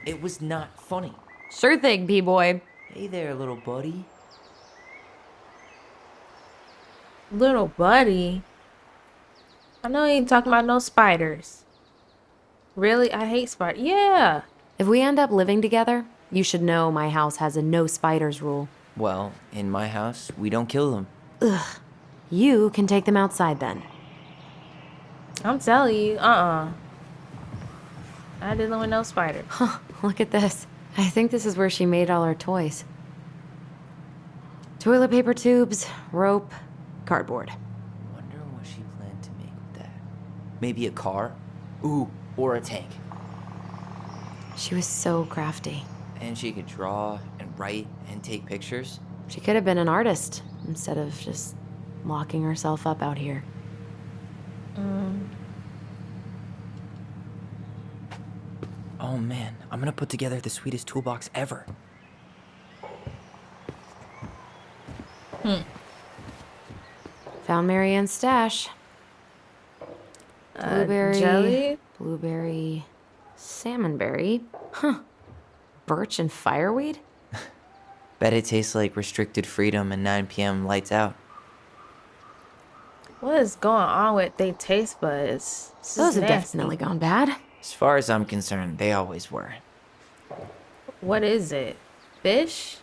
it was not funny. Sure thing, B-boy. Hey there, little buddy. Little buddy. I know he ain't talking about no spiders. Really? I hate spiders. Yeah. If we end up living together, you should know my house has a no spiders rule. Well, in my house, we don't kill them. You can take them outside then. I'm telling you. I didn't with no spiders. Look at this. I think this is where she made all her toys. Toilet paper tubes, rope, cardboard. Wonder what she planned to make with that. Maybe a car? Ooh, or a tank. She was so crafty. And she could draw and write and take pictures. She could have been an artist instead of just locking herself up out here. Oh man, I'm gonna put together the sweetest toolbox ever. Found Marianne's stash. Blueberry, jelly? blueberry, salmonberry. Huh. Birch and fireweed? Bet it tastes like restricted freedom and 9 p.m. lights out. What is going on with they taste buds? This Those is have nasty. definitely gone bad. As far as I'm concerned, they always were. What is it? Fish?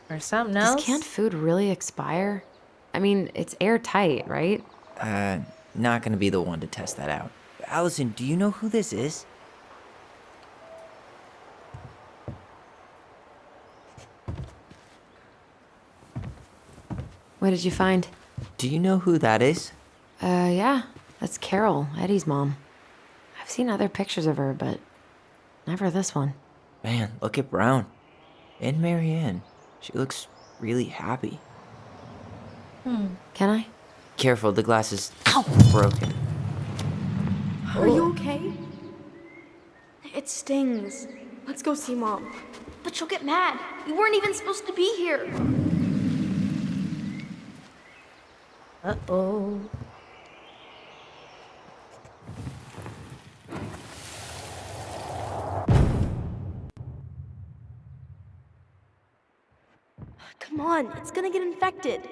Or something else? Does canned food really expire? I mean, it's airtight, right? Not gonna be the one to test that out. Allison, do you know who this is? What did you find? Do you know who that is? Yeah, that's Carol, Eddie's mom. I've seen other pictures of her, but never this one. Man, look at Brown. And Marianne. She looks really happy. Can I? Careful, the glass is broken. Are you okay? It stings. Let's go see Mom. But she'll get mad. We weren't even supposed to be here. Uh-oh. Come on, it's gonna get infected.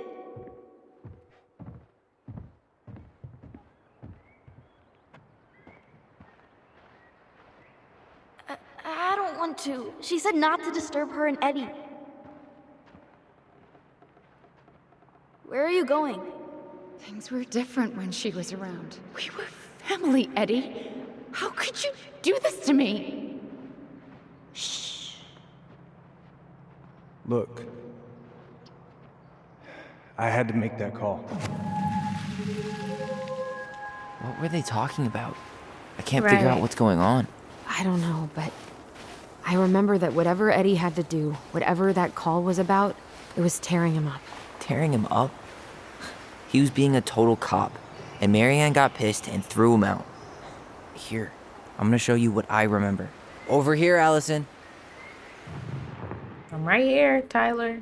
I don't want to. She said not to disturb her and Eddie. Where are you going? Things were different when she was around. We were family, Eddie. How could you do this to me? Look, I had to make that call. What were they talking about? I can't figure out Right. what's going on. I don't know, but I remember that whatever Eddie had to do, whatever that call was about, it was tearing him up. Tearing him up? He was being a total cop, and Marianne got pissed and threw him out. Here, I'm gonna show you what I remember. Over here, Allison. I'm right here, Tyler.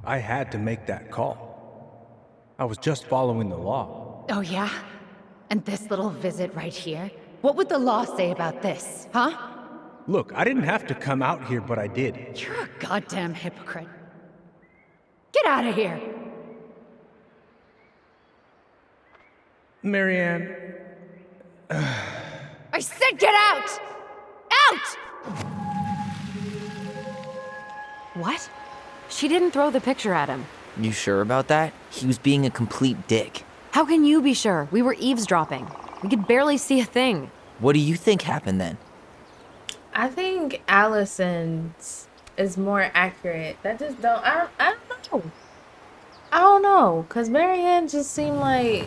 I had to make that call. I was just following the law. Oh, yeah? And this little visit right here? What would the law say about this, huh? Look, I didn't have to come out here, but I did. You're a goddamn hypocrite. Get out of here! Marianne, I said get out! Out! What? She didn't throw the picture at him. You sure about that? He was being a complete dick. How can you be sure? We were eavesdropping. We could barely see a thing. What do you think happened then? I think Allison's is more accurate. That just don't. I don't know. I don't know, cause Marianne just seemed like.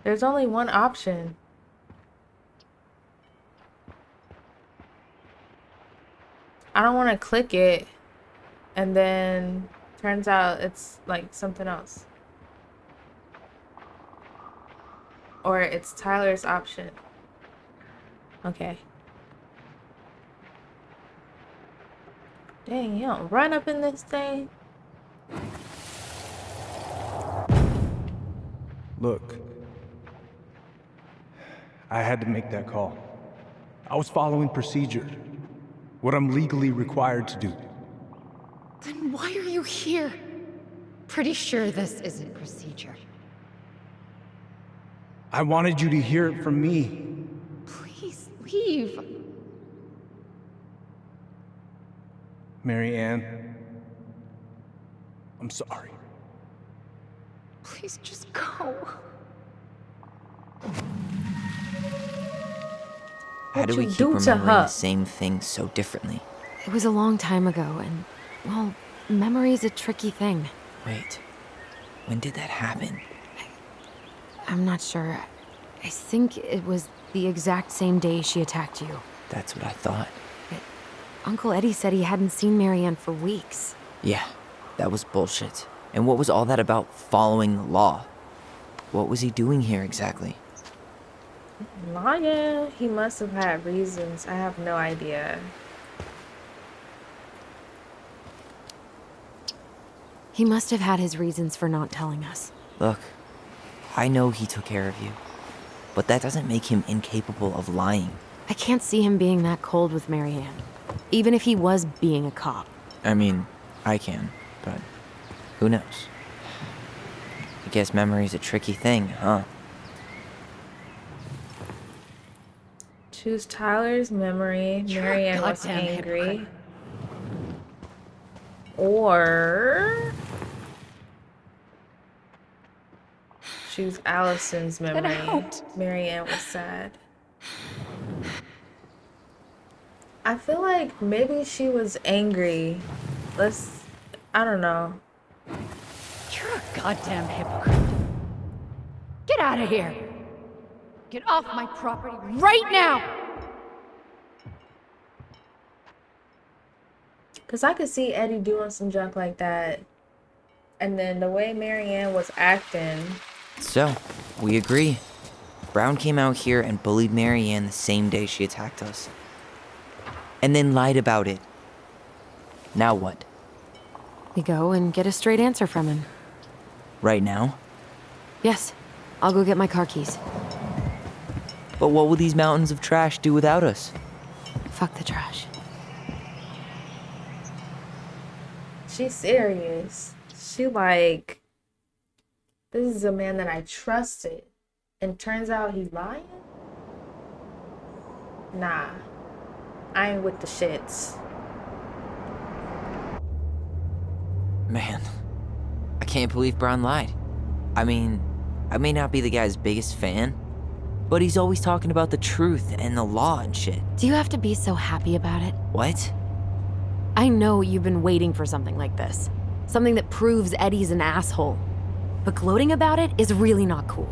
There's only one option. I don't want to click it, and then turns out it's like something else. Or it's Tyler's option. Okay. Dang, you don't run up in this thing. look. I had to make that call. I was following procedure. What I'm legally required to do. Then why are you here? Pretty sure this isn't procedure. I wanted you to hear it from me. Please leave. Mary Ann, I'm sorry. Please just go. How do What'd we you keep do to remembering her? the same thing so differently? It was a long time ago, and, well, memory's a tricky thing. Wait, when did that happen? I'm not sure. I think it was the exact same day she attacked you. That's what I thought. Uncle Eddie said he hadn't seen Marianne for weeks. Yeah, that was bullshit. And what was all that about following the law? What was he doing here exactly? Lying. He must have had reasons. I have no idea. He must have had his reasons for not telling us. Look, I know he took care of you, but that doesn't make him incapable of lying. I can't see him being that cold with Marianne, even if he was being a cop. I mean, I can, but who knows? I guess memory's a tricky thing, huh? Choose Tyler's memory. You're a Marianne was goddamn angry. hypocrite. Or choose Allison's memory. out. Marianne was sad. I feel like maybe she was angry. I don't know. You're a goddamn hypocrite. Get out of here. Get off my property right now. Because I could see Eddie doing some junk like that. And then the way Marianne was acting. So, we agree. Brown came out here and bullied Marianne the same day she attacked us. And then lied about it. Now what? We go and get a straight answer from him. Right now? Yes, I'll go get my car keys. But what will these mountains of trash do without us? Fuck the trash. She's serious. She like, this is a man that I trusted. And turns out he's lying? Nah. I ain't with the shits. Man, I can't believe Brown lied. I mean, I may not be the guy's biggest fan, but he's always talking about the truth and the law and shit. Do you have to be so happy about it? What? I know you've been waiting for something like this. Something that proves Eddie's an asshole. But gloating about it is really not cool.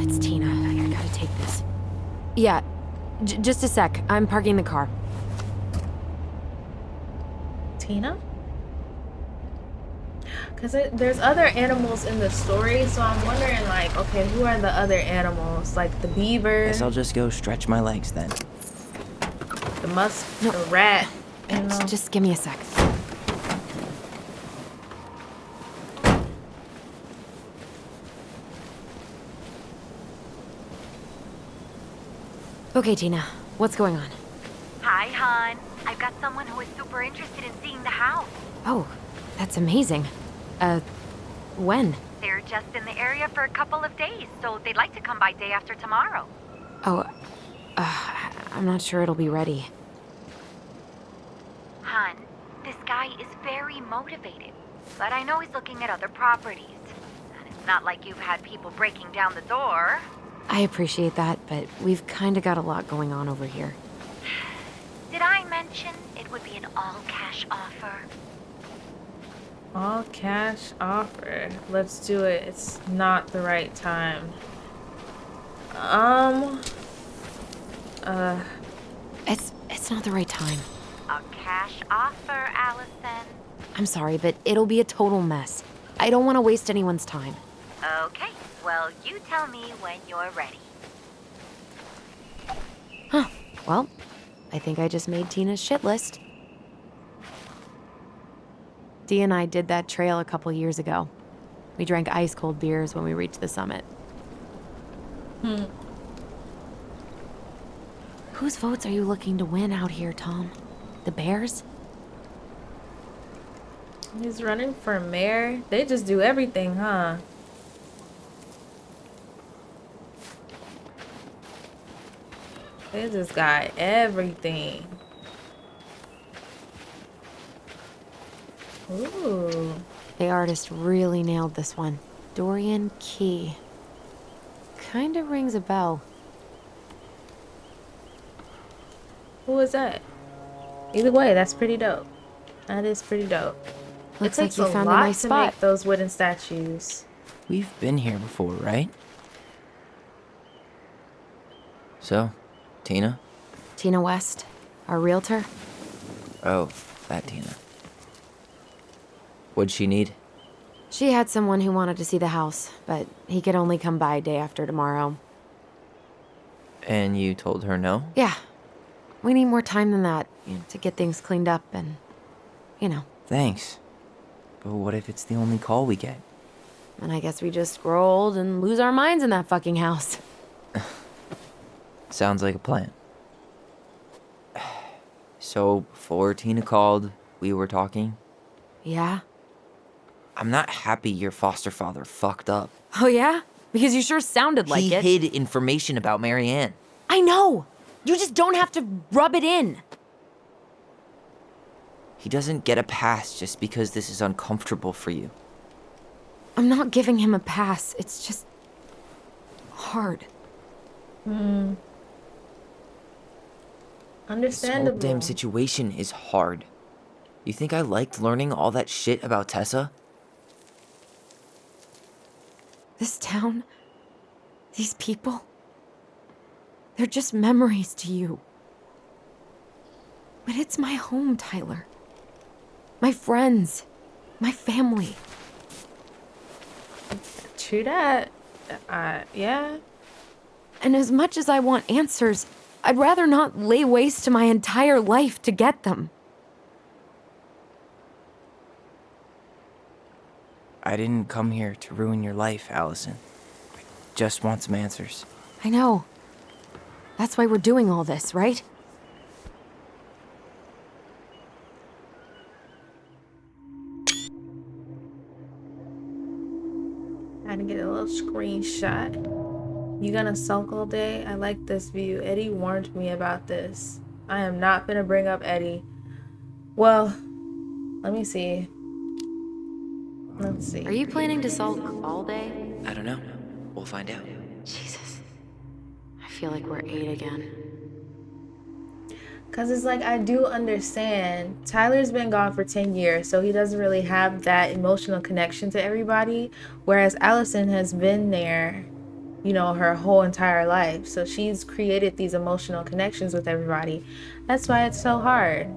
It's Tina. I gotta take this. Yeah, just a sec. I'm parking the car. Tina? Because there's other animals in the story, so I'm wondering, like, okay, who are the other animals? Like the beaver, Guess I'll just go stretch my legs then. the rat, you know? Just give me a sec. Okay, Tina, what's going on? Hi, hon. I've got someone who is super interested in seeing the house. Oh, that's amazing. When? They're just in the area for a couple of days, so they'd like to come by day after tomorrow. Oh, I'm not sure it'll be ready. Hon, this guy is very motivated, but I know he's looking at other properties. And it's not like you've had people breaking down the door. I appreciate that, but we've kinda got a lot going on over here. Did I mention it would be an all-cash offer? All cash offer. Let's do it. It's not the right time. It's not the right time. A cash offer, Allison. I'm sorry, but it'll be a total mess. I don't want to waste anyone's time. Okay, well, you tell me when you're ready. Huh. Well, I think I just made Tina's shit list. Dee and I did that trail a couple years ago. We drank ice-cold beers when we reached the summit. Whose votes are you looking to win out here, Tom? The Bears? He's running for mayor. They just do everything, huh? They just got everything. Ooh. The artist really nailed this one. Dorian Key. Kinda rings a bell. Who is that? Either way, that's pretty dope. That is pretty dope. Looks it like takes you a found a lot nice to spot. make those wooden statues. We've been here before, right? So, Tina? Tina West, our realtor. Oh, that Tina. What'd she need? She had someone who wanted to see the house, but he could only come by day after tomorrow. And you told her no? Yeah. We need more time than that, to get things cleaned up and, Thanks. But what if it's the only call we get? And I guess we just grow old and lose our minds in that fucking house. Sounds like a plan. So, before Tina called, we were talking. Yeah? I'm not happy your foster father fucked up. Oh yeah? Because you sure sounded like He it. hid information about Marianne. I know! You just don't have to rub it in. He doesn't get a pass just because this is uncomfortable for you. I'm not giving him a pass. It's just hard. This whole Understandable. damn situation is hard. You think I liked learning all that shit about Tessa? This town, these people, they're just memories to you. But it's my home, Tyler. My friends, my family. True that. Yeah. And as much as I want answers, I'd rather not lay waste to my entire life to get them. I didn't come here to ruin your life, Allison. I just want some answers. I know. That's why we're doing all this, right? Had to get a little screenshot. You gonna sulk all day? I like this view. Eddie warned me about this. I am not gonna bring up Eddie. Well, let me see. Let's see. Are you planning to sulk all day? I don't know. We'll find out. Jesus. I feel like we're 8 again. Because it's like, I do understand. Tyler's been gone for 10 years, so he doesn't really have that emotional connection to everybody. Whereas Allison has been there, you know, her whole entire life. So she's created these emotional connections with everybody. That's why it's so hard.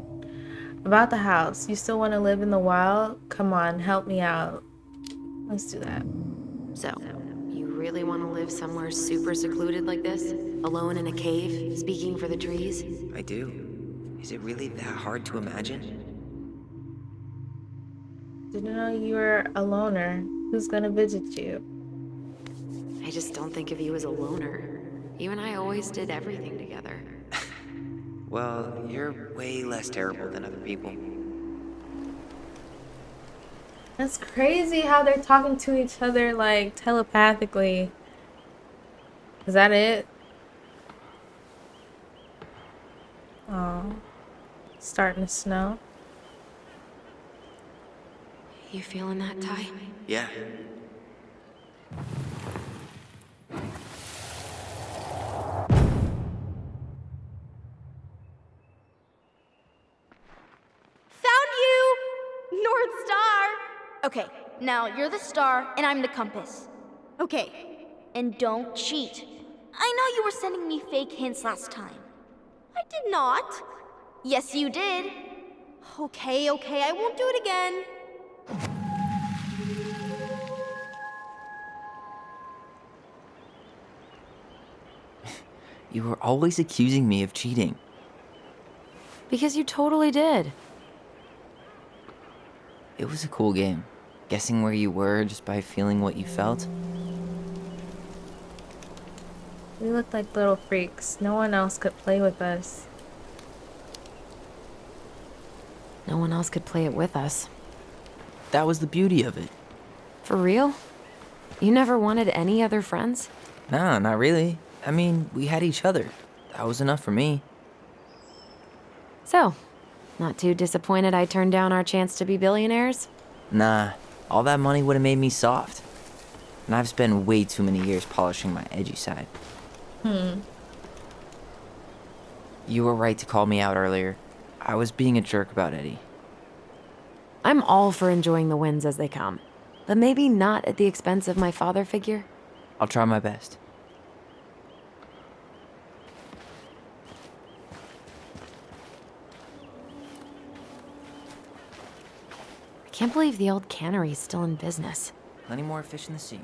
About the house, you still want to live in the wild? Come on, help me out. Let's do that. So, you really want to live somewhere super secluded like this? Alone in a cave, speaking for the trees? I do. Is it really that hard to imagine? Didn't know you were a loner. Who's gonna visit you? I just don't think of you as a loner. You and I always did everything together. Well, you're way less terrible than other people. That's crazy how they're talking to each other like telepathically. Is that it? Oh, starting to snow. You feeling that, Ty? Yeah. Found you! North Star! Okay, now you're the star and I'm the compass. Okay, and don't cheat. I know you were sending me fake hints last time. I did not. Yes, you did. Okay, I won't do it again. You were always accusing me of cheating. Because you totally did. It was a cool game. Guessing where you were just by feeling what you felt. We looked like little freaks. No one else could play with us. No one else could play it with us. That was the beauty of it. For real? You never wanted any other friends? No, not really. I mean, we had each other. That was enough for me. So, not too disappointed I turned down our chance to be billionaires? Nah, all that money would have made me soft. And I've spent way too many years polishing my edgy side. You were right to call me out earlier. I was being a jerk about Eddie. I'm all for enjoying the wins as they come, but maybe not at the expense of my father figure. I'll try my best. I can't believe the old cannery's still in business. Plenty more fish in the sea.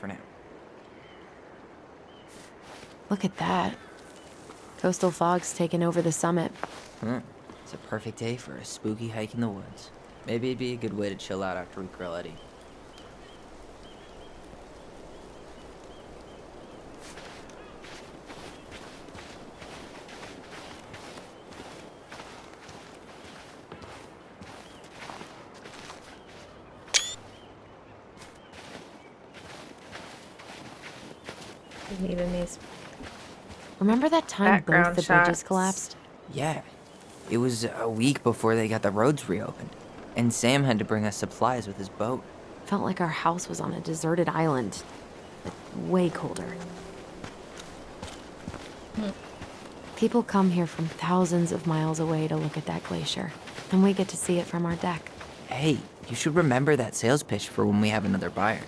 For now. Look at that. Coastal fog's taken over the summit. It's a perfect day for a spooky hike in the woods. Maybe it'd be a good way to chill out after we grill Eddie. Even these Remember that time both background the bridges shots. collapsed? Yeah. It was a week before they got the roads reopened. And Sam had to bring us supplies with his boat. Felt like our house was on a deserted island, but way colder. People come here from thousands of miles away to look at that glacier, and we get to see it from our deck. Hey, you should remember that sales pitch for when we have another buyer.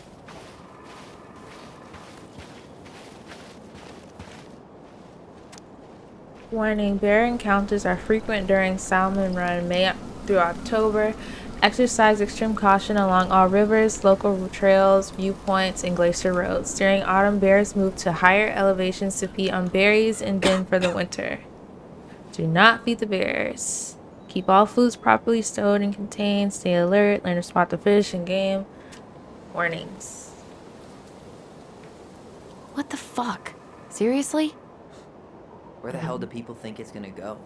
Warning, bear encounters are frequent during Salmon Run, May through October. Exercise extreme caution along all rivers, local trails, viewpoints, and glacier roads. During autumn, bears move to higher elevations to feed on berries and den for the winter. Do not feed the bears. Keep all foods properly stowed and contained. Stay alert. Learn to spot the fish and game. Warnings. What the fuck? Seriously? Where the hell do people think it's gonna go?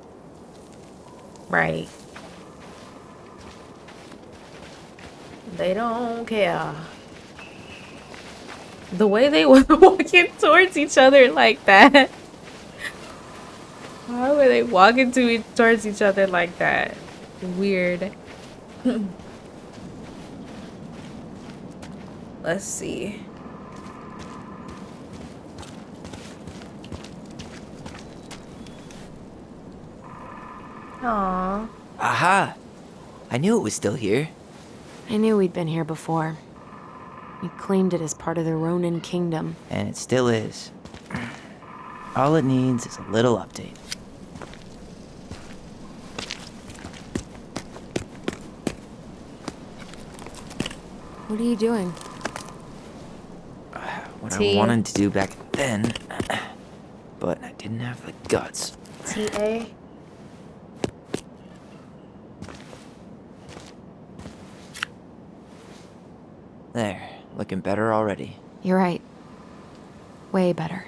Right. They don't care. The way they were walking towards each other like that. Why were they walking towards each other like that? Weird. Let's see. Aww. Aha! I knew it was still here. I knew we'd been here before. We claimed it as part of the Ronin kingdom. And it still is. All it needs is a little update. What are you doing? What Tea. I wanted to do back then, but I didn't have the guts. TA. There, looking better already. You're right. Way better.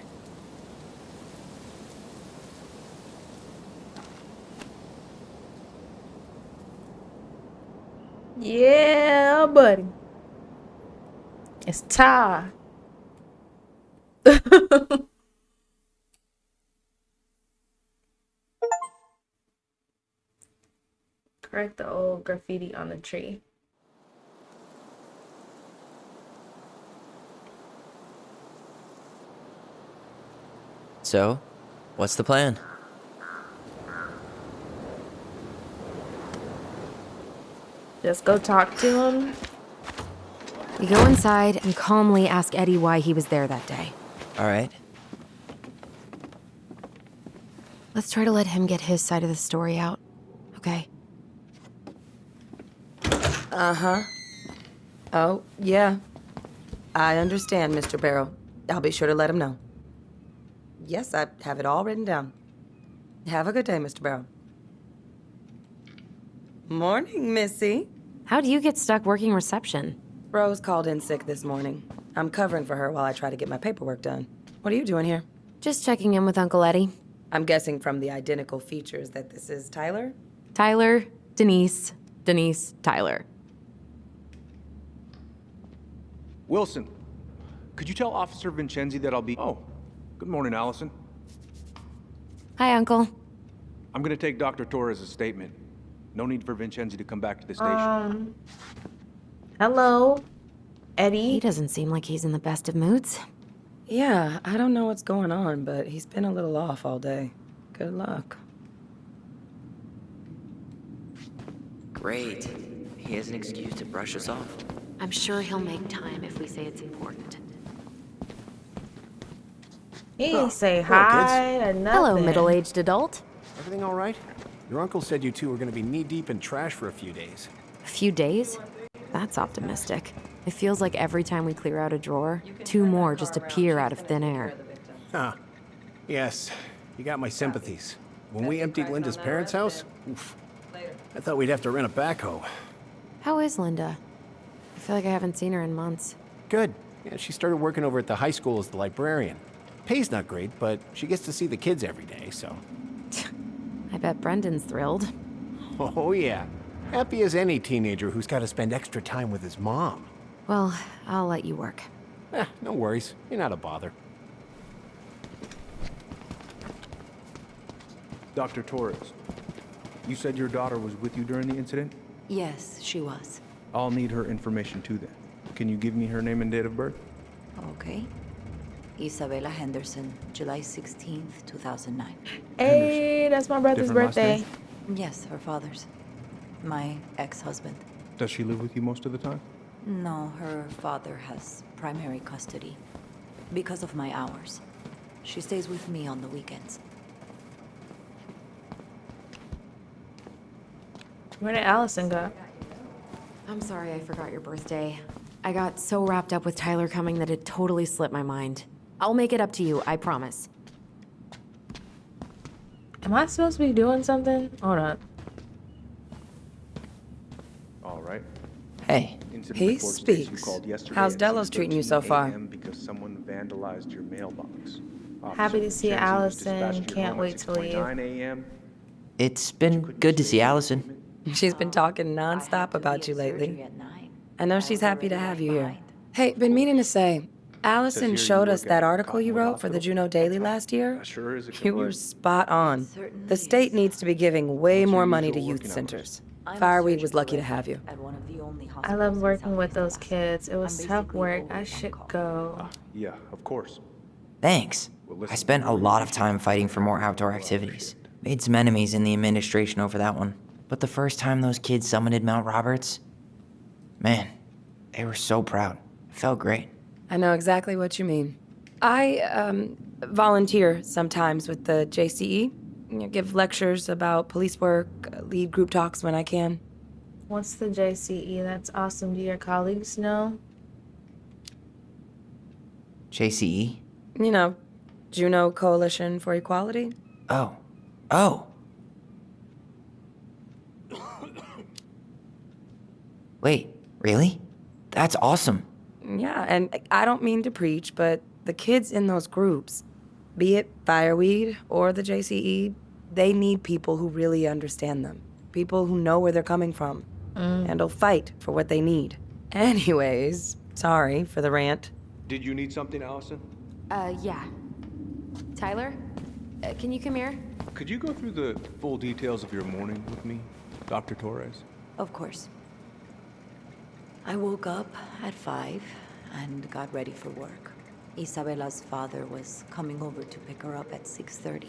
Yeah, buddy. It's Ty. Correct the old graffiti on the tree. So, what's the plan? Just go talk to him. We go inside and calmly ask Eddie why he was there that day. All right. Let's try to let him get his side of the story out, okay? Uh-huh. Oh, yeah. I understand, Mr. Barrow. I'll be sure to let him know. Yes, I have it all written down. Have a good day, Mr. Barrow. Morning, Missy. How'd you get stuck working reception? Rose called in sick this morning. I'm covering for her while I try to get my paperwork done. What are you doing here? Just checking in with Uncle Eddie. I'm guessing from the identical features that this is Tyler? Tyler, Denise, Tyler. Wilson, could you tell Officer Vincenzi that I'll be... Oh, good morning, Allison. Hi, Uncle. I'm gonna take Dr. Torres' statement. No need for Vincenzi to come back to the station. Hello, He Eddie. doesn't seem like he's in the best of moods. Yeah, I don't know what's going on, but he's been a little off all day. Good luck. Great. He has an excuse to brush us off. I'm sure he'll make time if we say it's important. He didn't say hello, hi or nothing. Hello, middle-aged adult. Everything all right? Your uncle said you two were going to be knee-deep in trash for a few days. A few days? That's optimistic. It feels like every time we clear out a drawer, 2 more just appear out of thin air. Huh. Yes, you got my sympathies. When we emptied Linda's parents' house, oof, I thought we'd have to rent a backhoe. How is Linda? I feel like I haven't seen her in months. Good. Yeah, she started working over at the high school as the librarian. Pay's not great, but she gets to see the kids every day, so... I bet Brendan's thrilled. Oh, yeah. Happy as any teenager who's got to spend extra time with his mom. Well, I'll let you work. No worries. You're not a bother. Dr. Torres, you said your daughter was with you during the incident? Yes, she was. I'll need her information too then. Can you give me her name and date of birth? Okay. Isabella Henderson, July 16th, 2009. Hey, that's my brother's Different last birthday. name? Yes, her father's. My ex-husband. Does she live with you most of the time? No, her father has primary custody. Because of my hours. She stays with me on the weekends. Where did Allison go? I'm sorry I forgot your birthday. I got so wrapped up with Tyler coming that it totally slipped my mind. I'll make it up to you, I promise. Am I supposed to be doing something? Hold on. All right. Hey. Incident He report states you speaks. called yesterday How's at Delos treating you so 6:13 far? a.m. because someone vandalized your mailbox. Happy to see Vincenzi was Allison. dispatched to your Can't home at wait to leave. 6:29 a.m. It's been good to see Allison. She's been talking nonstop about you lately. I know she's happy to have you here. Hey, been meaning to say, Allison here you showed us work that at article you Cottonwood wrote for the Hospital? Juneau Daily last year. That sure is a You were commute. spot on. The state needs to be giving way What's your more money to usual youth working hours? centers. Fireweed was lucky to have you. I love working with those kids. It was tough work. I should go. Yeah, of course. Thanks. I spent a lot of time fighting for more outdoor activities. Made some enemies in the administration over that one. But the first time those kids summited Mount Roberts, man, they were so proud. It felt great. I know exactly what you mean. I volunteer sometimes with the JCE. Give lectures about police work, lead group talks when I can. What's the JCE? That's awesome. Do your colleagues know? JCE? You know, Juneau Coalition for Equality. Oh. Wait, really? That's awesome. Yeah, and I don't mean to preach, but the kids in those groups, be it Fireweed or the JCE, they need people who really understand them. People who know where they're coming from and will fight for what they need. Anyways, sorry for the rant. Did you need something, Allison? Yeah. Tyler? Can you come here? Could you go through the full details of your morning with me, Dr. Torres? Of course. I woke up at 5 and got ready for work. Isabella's father was coming over to pick her up at 6:30.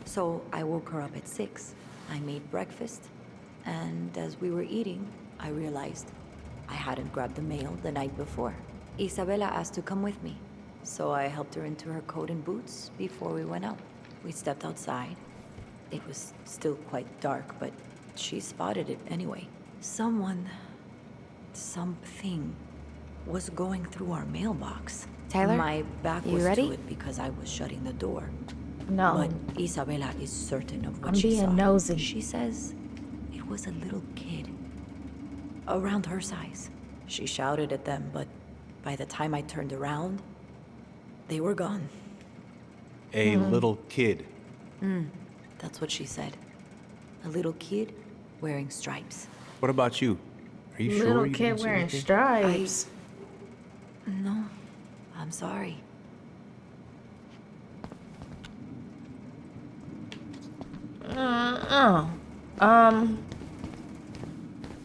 So I woke her up at 6. I made breakfast, and as we were eating, I realized I hadn't grabbed the mail the night before. Isabella asked to come with me, so I helped her into her coat and boots before we went out. We stepped outside. It was still quite dark, but she spotted it anyway. Something was going through our mailbox. Tyler, My back you was ready? to it because I was shutting the door. No. But Isabella is certain of what I'm she saw. being nosy. She says it was a little kid, around her size. She shouted at them, but by the time I turned around, they were gone. A little kid. That's what she said. A little kid wearing stripes. What about you? Are you sure Little you kid didn't see wearing anything? stripes. No, I'm sorry.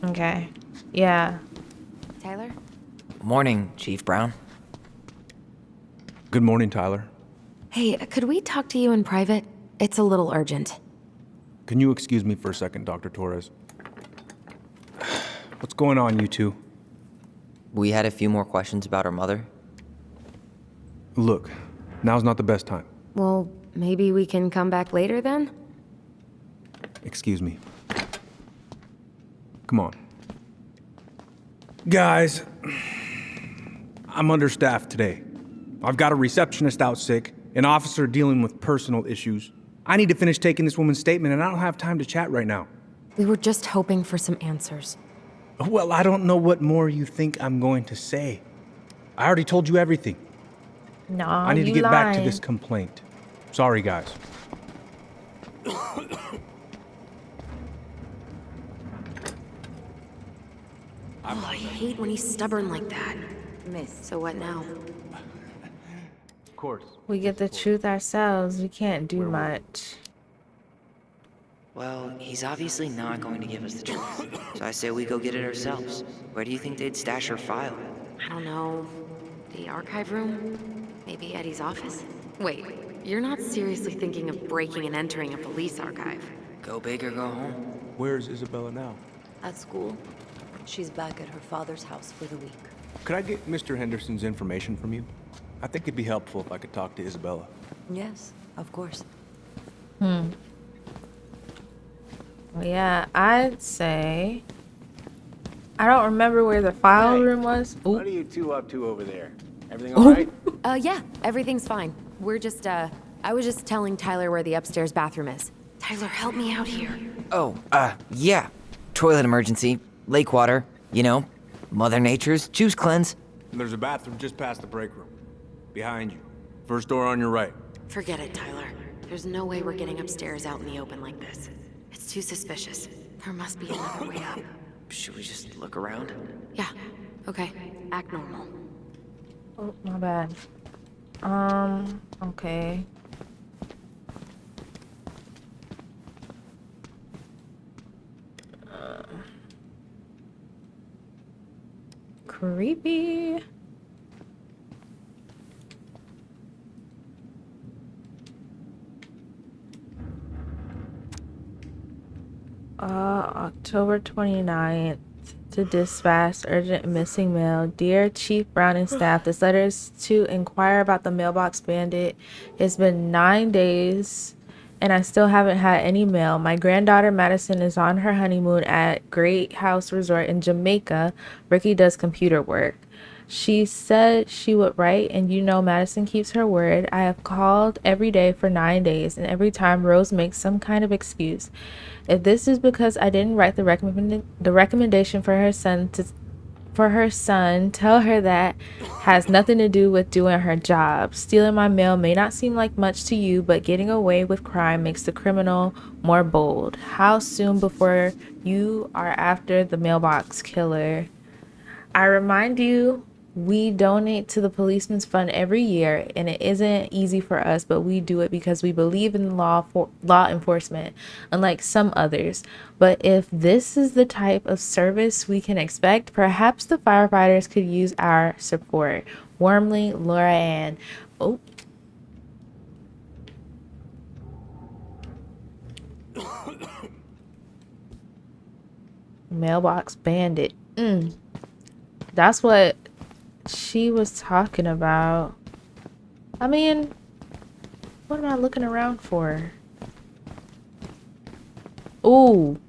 Okay. Yeah. Tyler? Morning, Chief Brown. Good morning, Tyler. Hey, could we talk to you in private? It's a little urgent. Can you excuse me for a second, Dr. Torres? What's going on, you two? We had a few more questions about her mother. Look, now's not the best time. Well, maybe we can come back later then? Excuse me. Come on. Guys, I'm understaffed today. I've got a receptionist out sick, an officer dealing with personal issues. I need to finish taking this woman's statement, and I don't have time to chat right now. We were just hoping for some answers. Well, I don't know what more you think I'm going to say. I already told you everything. No, I need to get back to this complaint. Sorry, guys. Oh, I hate when he's stubborn like that. Miss, So what now? Of course. We get the truth ourselves. We can't do much. Well, he's obviously not going to give us the truth. So I say we go get it ourselves. Where do you think they'd stash her file? I don't know. The archive room? Maybe Eddie's office? Wait, you're not seriously thinking of breaking and entering a police archive? Go big or go home. Where's Isabella now? at school. She's back at her father's house for the week. Could I get Mr. Henderson's information from you? I think it'd be helpful if I could talk to Isabella. Yes, of course. Yeah, I'd say... I don't remember where the file room was. What are you two up to over there? Everything all right? Yeah, everything's fine. We're just, I was just telling Tyler where the upstairs bathroom is. Tyler, help me out here. Oh, yeah. Toilet emergency, lake water, you know, Mother Nature's juice cleanse. There's a bathroom just past the break room. Behind you. First door on your right. Forget it, Tyler. There's no way we're getting upstairs out in the open like this. It's too suspicious. There must be another way up. Should we just look around? Yeah, okay. Act normal. Oh, my bad. Okay. creepy. October 29th. To dispatch urgent missing mail. Dear Chief Brown and staff, this letter is to inquire about the mailbox bandit. It's been 9 days and I still haven't had any mail. My granddaughter Madison is on her honeymoon at Great House Resort in Jamaica. Ricky does computer work. She said she would write, and you know Madison keeps her word. I have called every day for 9 days, and every time Rose makes some kind of excuse. If this is because I didn't write the recommendation for her son, tell her that has nothing to do with doing her job. Stealing my mail may not seem like much to you, but getting away with crime makes the criminal more bold. How soon before you are after the mailbox killer? I remind you, we donate to the Policeman's Fund every year, and it isn't easy for us, but we do it because we believe in law enforcement, unlike some others. But if this is the type of service we can expect, perhaps the firefighters could use our support. Warmly, Laura Ann. Oh. Mailbox bandit. That's what she was talking about. I mean, what am I looking around for? Ooh.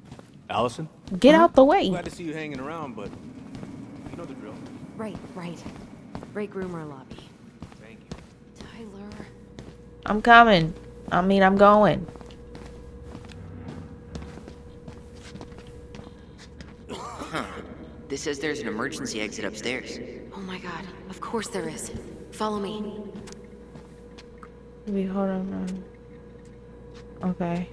Allison? Get out the way. Glad to see you hanging around, but you know the drill. Right. Break room or lobby. Thank you. Tyler. I'm coming. I'm going. This says there's an emergency exit upstairs. Oh my god. Of course there is. Follow me. Wait, hold on. Okay.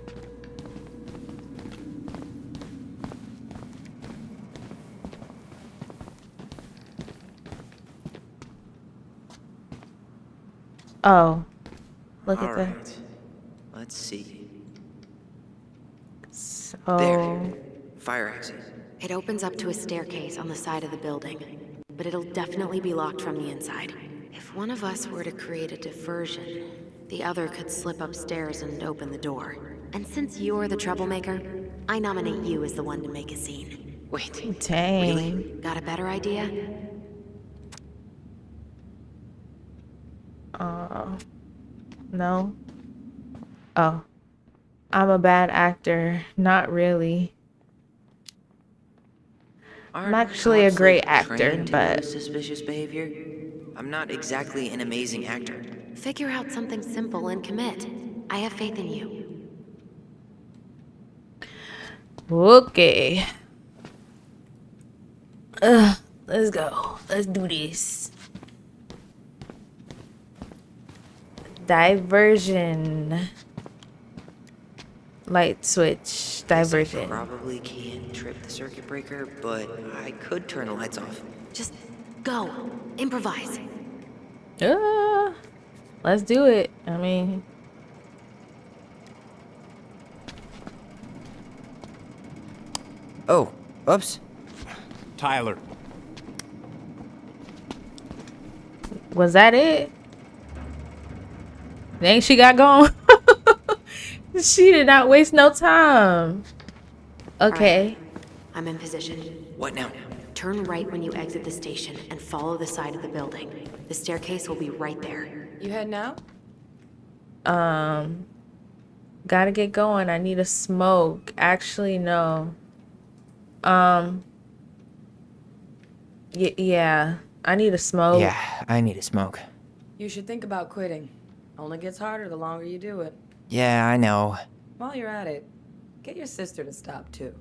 Oh. Look at that. Alright. Let's see. So. There. Fire exit. It opens up to a staircase on the side of the building, but it'll definitely be locked from the inside. If one of us were to create a diversion, the other could slip upstairs and open the door. And since you're the troublemaker, I nominate you as the one to make a scene. Wait. Dang. Really? Got a better idea? No. Oh. I'm a bad actor. Not really. I'm actually a great actor, but Suspicious behavior? I'm not exactly an amazing actor. Figure out something simple and commit. I have faith in you. okay. Let's go. Let's do this. Diversion. Light switch. Diversion. I probably can't trip the circuit breaker, but I could turn the lights off. Just go. Improvise. Let's do it. I mean, Oh, oops. Tyler. was that it? Dang, she got going. She did not waste no time. Okay. Right. I'm in position. What now? Turn right when you exit the station and follow the side of the building. The staircase will be right there. You heading out? Gotta get going. I need a smoke. Actually, no. Yeah. I need a smoke. Yeah, I need a smoke. You should think about quitting. Only gets harder the longer you do it. Yeah, I know. While you're at it, get your sister to stop too.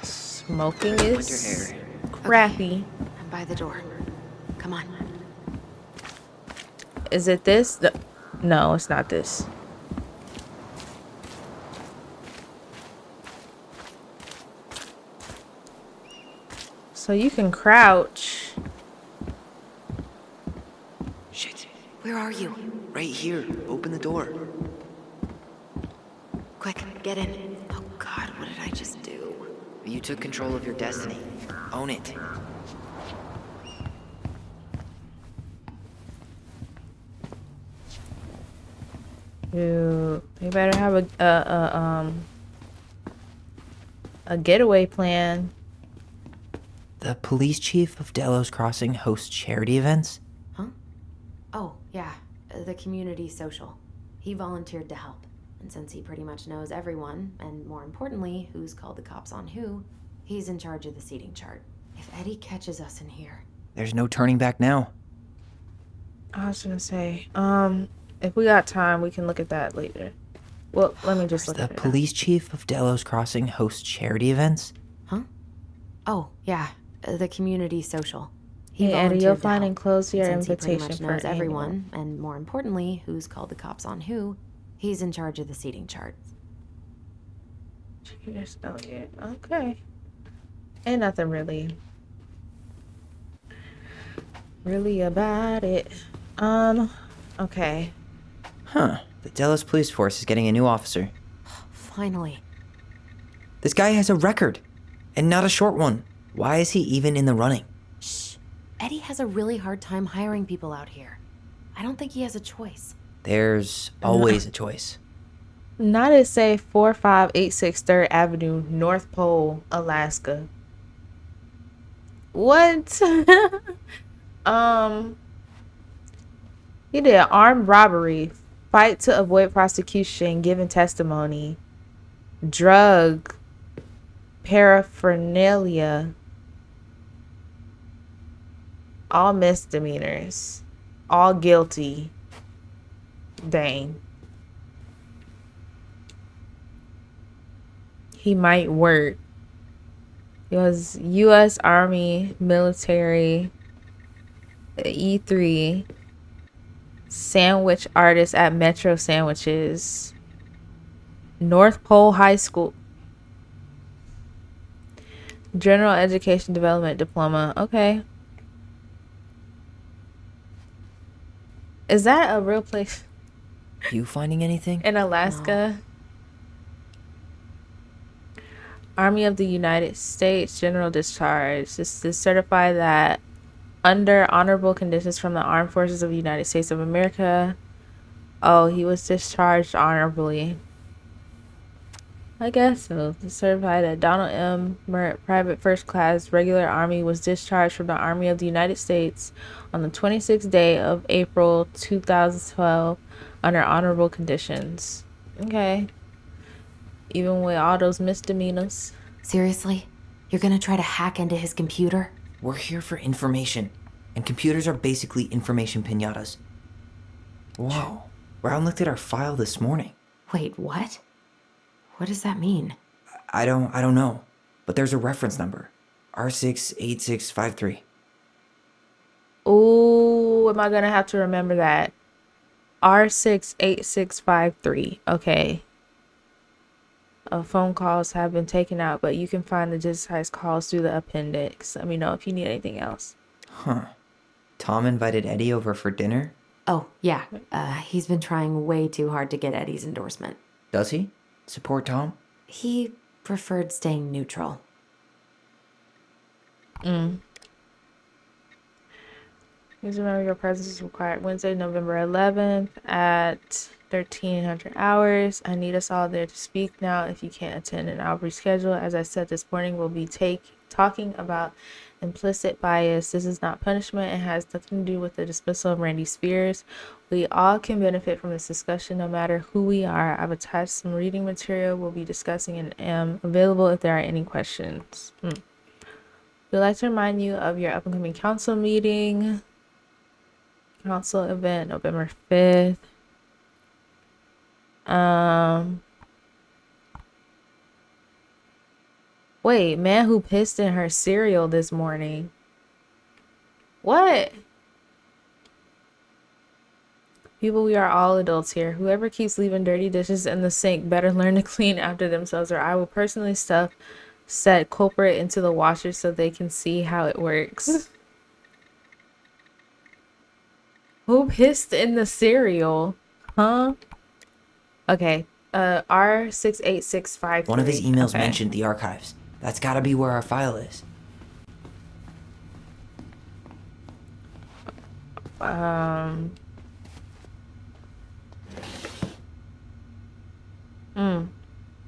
Smoking Winter is hair. crappy. I'm by the door. Come on. Is it this? No, it's not this. So you can crouch. Shit. Where are you? Right here. Open the door. Quick, get in. Oh god, what did I just do? You took control of your destiny. Own it. Dude, they better have a getaway plan. The police chief of Delos Crossing hosts charity events? Huh? Oh, yeah. The community social. He volunteered to help. And since he pretty much knows everyone, and more importantly, who's called the cops on who, he's in charge of the seating chart. If Eddie catches us in here... There's no turning back now. I was gonna say, if we got time, we can look at that later. Well, let me just look at it. The police chief of Delos Crossing hosts charity events? Huh? Oh, yeah. The community social. Hey, Eddie, you'll find enclosed your Since invitation he pretty much for knows everyone, and more importantly, who's called the cops on who, he's in charge of the seating chart. Okay. Ain't nothing really about it. Okay. Huh. The Delos police force is getting a new officer. Finally. This guy has a record, and not a short one. Why is he even in the running? Shh. Eddie has a really hard time hiring people out here. I don't think he has a choice. There's always a choice. Not at say 4586 3rd Avenue, North Pole, Alaska. What? He did armed robbery, fight to avoid prosecution, giving testimony, drug paraphernalia, all misdemeanors, all guilty. Dang. He might work. It was U.S. Army military, E3, sandwich artist at Metro Sandwiches, North Pole High School, general education development diploma. Okay. Is that a real place? You finding anything? In Alaska? No. Army of the United States general discharge. This is certified that under honorable conditions from the Armed Forces of the United States of America. Oh, he was discharged honorably. I guess so. It's certified that Donald M. Merritt, Private First Class, Regular Army, was discharged from the Army of the United States on the 26th day of April 2012 under honorable conditions. Okay. Even with all those misdemeanors. Seriously? You're gonna try to hack into his computer? We're here for information, and computers are basically information piñatas. Whoa. Brown looked at our file this morning. Wait, what? What does that mean? I don't know, but there's a reference number. R68653. Ooh, am I gonna have to remember that? R68653. Okay. Phone calls have been taken out, but you can find the digitized calls through the appendix. Let me know if you need anything else. Huh. Tom invited Eddie over for dinner? Oh, yeah. He's been trying way too hard to get Eddie's endorsement. Does he? Support Tom? He preferred staying neutral. Please remember your presence is required Wednesday, November 11th at 1300 hours. I need us all there to speak now. If you can't attend, and I'll reschedule. As I said this morning, we'll be talking about implicit bias. This is not punishment and has nothing to do with the dismissal of Randy Spears. We all can benefit from this discussion no matter who we are. I've attached some reading material we'll be discussing and am available if there are any questions. We'd like to remind you of your upcoming council meeting. Council event November 5th. Wait, man who pissed in her cereal this morning. What? People, we are all adults here. Whoever keeps leaving dirty dishes in the sink better learn to clean after themselves, or I will personally stuff said culprit into the washer so they can see how it works. Who pissed in the cereal? Huh? Okay. R68653. One of his emails mentioned the archives. That's gotta be where our file is.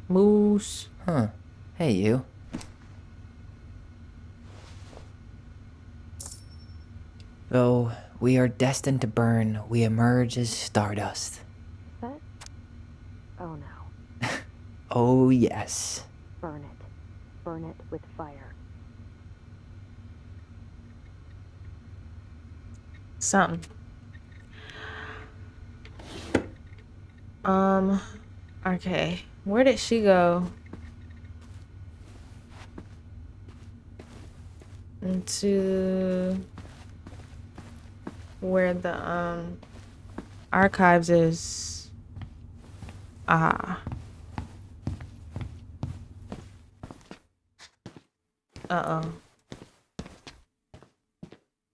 Moose. Huh. Hey, you. Though we are destined to burn, we emerge as stardust. What? Oh no. Oh, yes. Burn it. Burn it with fire. Something. Okay. Where did she go? Into where the archives is. Uh-oh.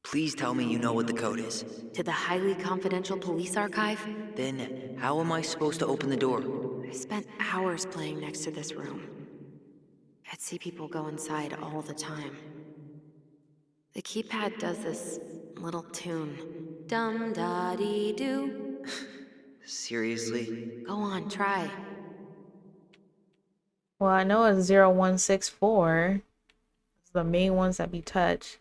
Please tell me you know what the code is. To the highly confidential police archive? Then, how am I supposed to open the door? I spent hours playing next to this room. I'd see people go inside all the time. The keypad does this little tune. Dum-da-dee-doo. Seriously? Go on, try. Well, I know it's 0164. It's the main ones that be touched.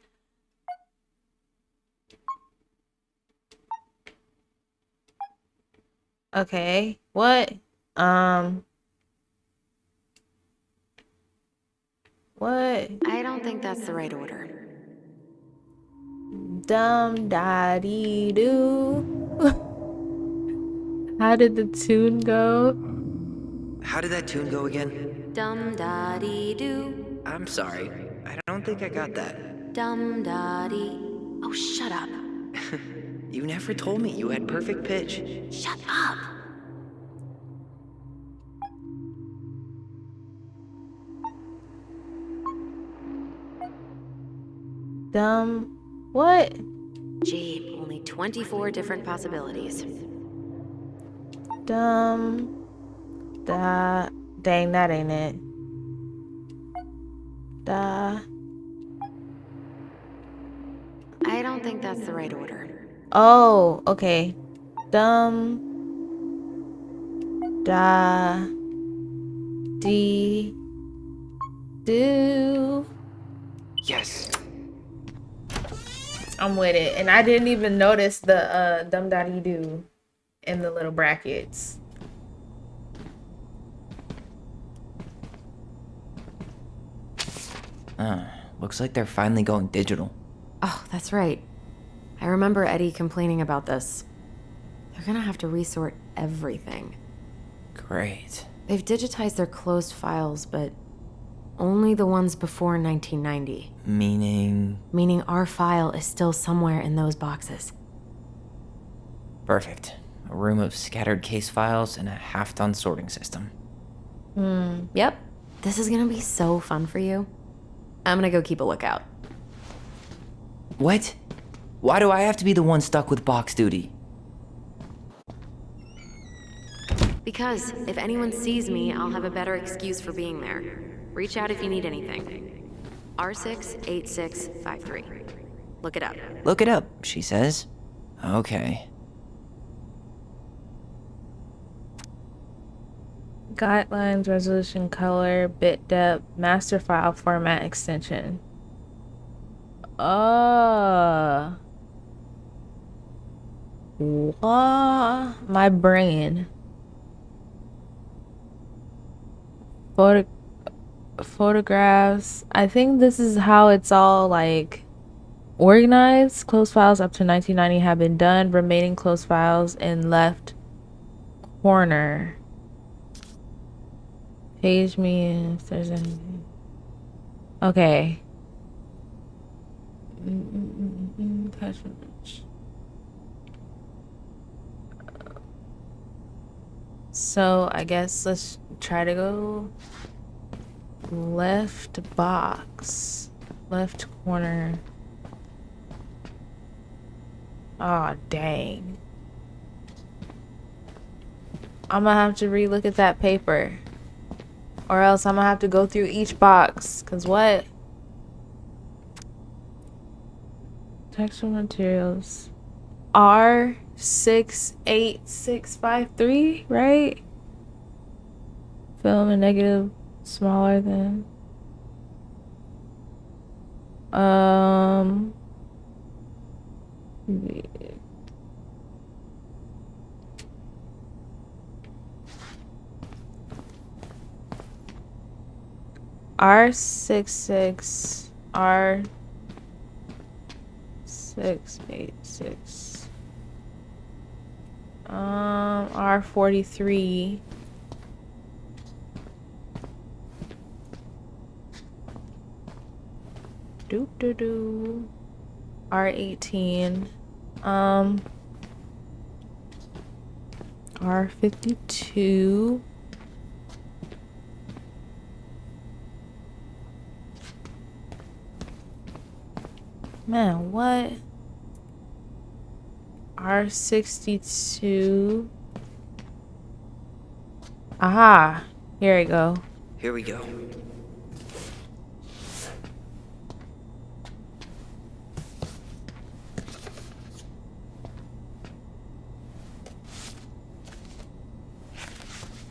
Okay. What? What? I don't think that's the right order. Dum da dee doo. How did the tune go? How did that tune go again? Dum-da-dee-doo. I'm sorry. I don't think I got that. Dum-da-dee. Oh, shut up. You never told me you had perfect pitch. Shut up. What? Gee, only 24 different possibilities. Dang, that ain't it. I don't think that's the right order. Oh, okay. Dum da dee do. Yes. I'm with it. And I didn't even notice the dum da dee do in the little brackets. Looks like they're finally going digital. Oh, that's right. I remember Eddie complaining about this. They're gonna have to resort everything. Great. They've digitized their closed files, but only the ones before 1990. Meaning? Meaning our file is still somewhere in those boxes. Perfect. A room of scattered case files and a half-done sorting system. Yep. This is gonna be so fun for you. I'm gonna go keep a lookout. What? Why do I have to be the one stuck with box duty? Because if anyone sees me, I'll have a better excuse for being there. Reach out if you need anything. R68653. Look it up. Look it up, she says. Okay. Guidelines, resolution, color, bit depth, master file format extension. My brain. Photographs. I think this is how it's all like organized. Closed files up to 1990 have been done. Remaining closed files in left corner. Page me if there's anything. Okay. So I guess let's try to go left box, left corner. Oh dang. I'm gonna have to relook at that paper. Or else I'm gonna have to go through each box. Cause what? Textual materials. R68653, right? Film and negative smaller than. R66 R686 R43 doo R18 R52 Man, what? R62. Aha. Here we go. Here we go.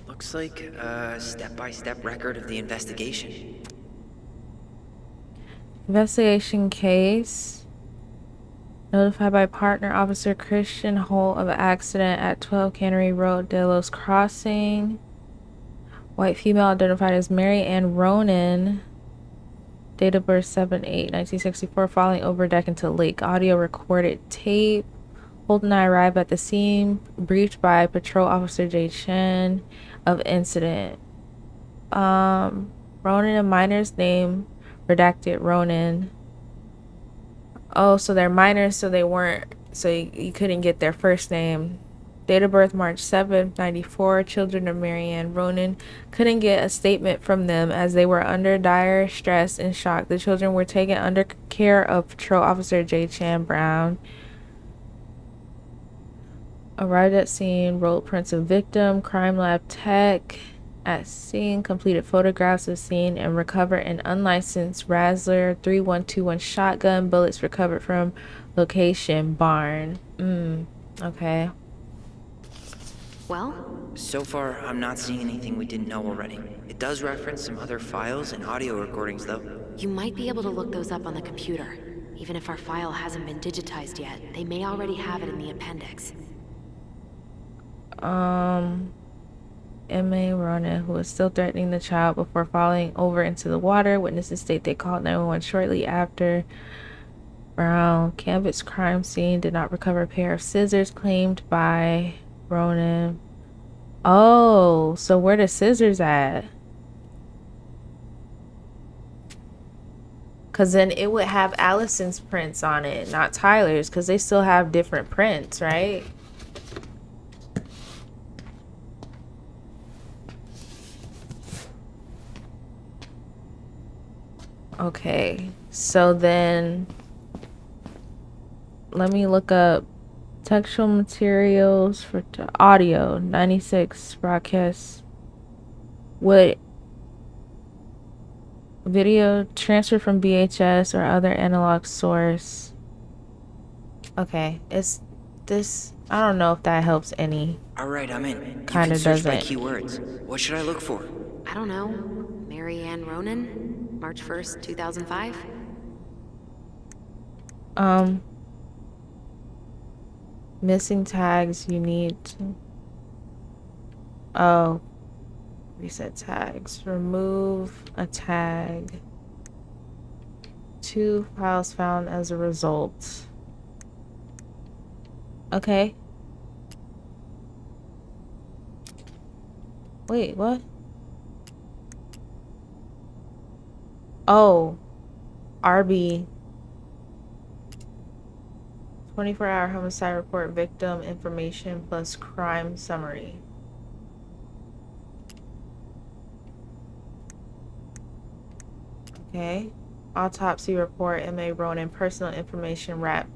Looks like a step-by-step record of the investigation. Investigation case. Notified by partner officer Christian Holt of an accident at 12 Cannery Road, Delos Crossing. White female identified as Mary Ann Ronan. Date of birth 7/8/1964, falling over deck into lake. Audio recorded tape. Holt and I arrived at the scene, briefed by Patrol Officer J. Chen of incident. Ronan, a minor's name, redacted Ronan. Oh, so they're minors, so they weren't, so you couldn't get their first name. Date of birth March 7th, 94. Children of Mary Ann Ronan. Couldn't get a statement from them as they were under dire stress and shock. The children were taken under care of Patrol Officer J. Chan Brown. Arrived at scene, rolled prints of victim, crime lab tech at scene, completed photographs of scene, and recovered an unlicensed Razzler 3121 shotgun. Bullets recovered from location barn. Okay. Well? So far, I'm not seeing anything we didn't know already. It does reference some other files and audio recordings, though. You might be able to look those up on the computer. Even if our file hasn't been digitized yet, they may already have it in the appendix. M.A. Ronan, who was still threatening the child before falling over into the water. Witnesses state they called 911 shortly after. Brown canvassed crime scene, did not recover a pair of scissors claimed by Ronan. Oh, so where the scissors at? Because then it would have Allison's prints on it, not Tyler's, because they still have different prints, right? Okay, so then let me look up textual materials for audio 96 broadcasts. What video transferred from VHS or other analog source? Okay, it's this. I don't know if that helps any. All right, I'm in. Kind of search by doesn't. keywords. What should I look for? I don't know. Mary Ann Ronan? March 1st, 2005? Missing tags you need to... Oh. Reset tags. Remove a tag. 2 files found as a result. Okay. Wait, what? Oh. RB. 24-hour homicide report, victim information plus crime summary. Okay. Autopsy report, M.A. Ronan, personal information wrap.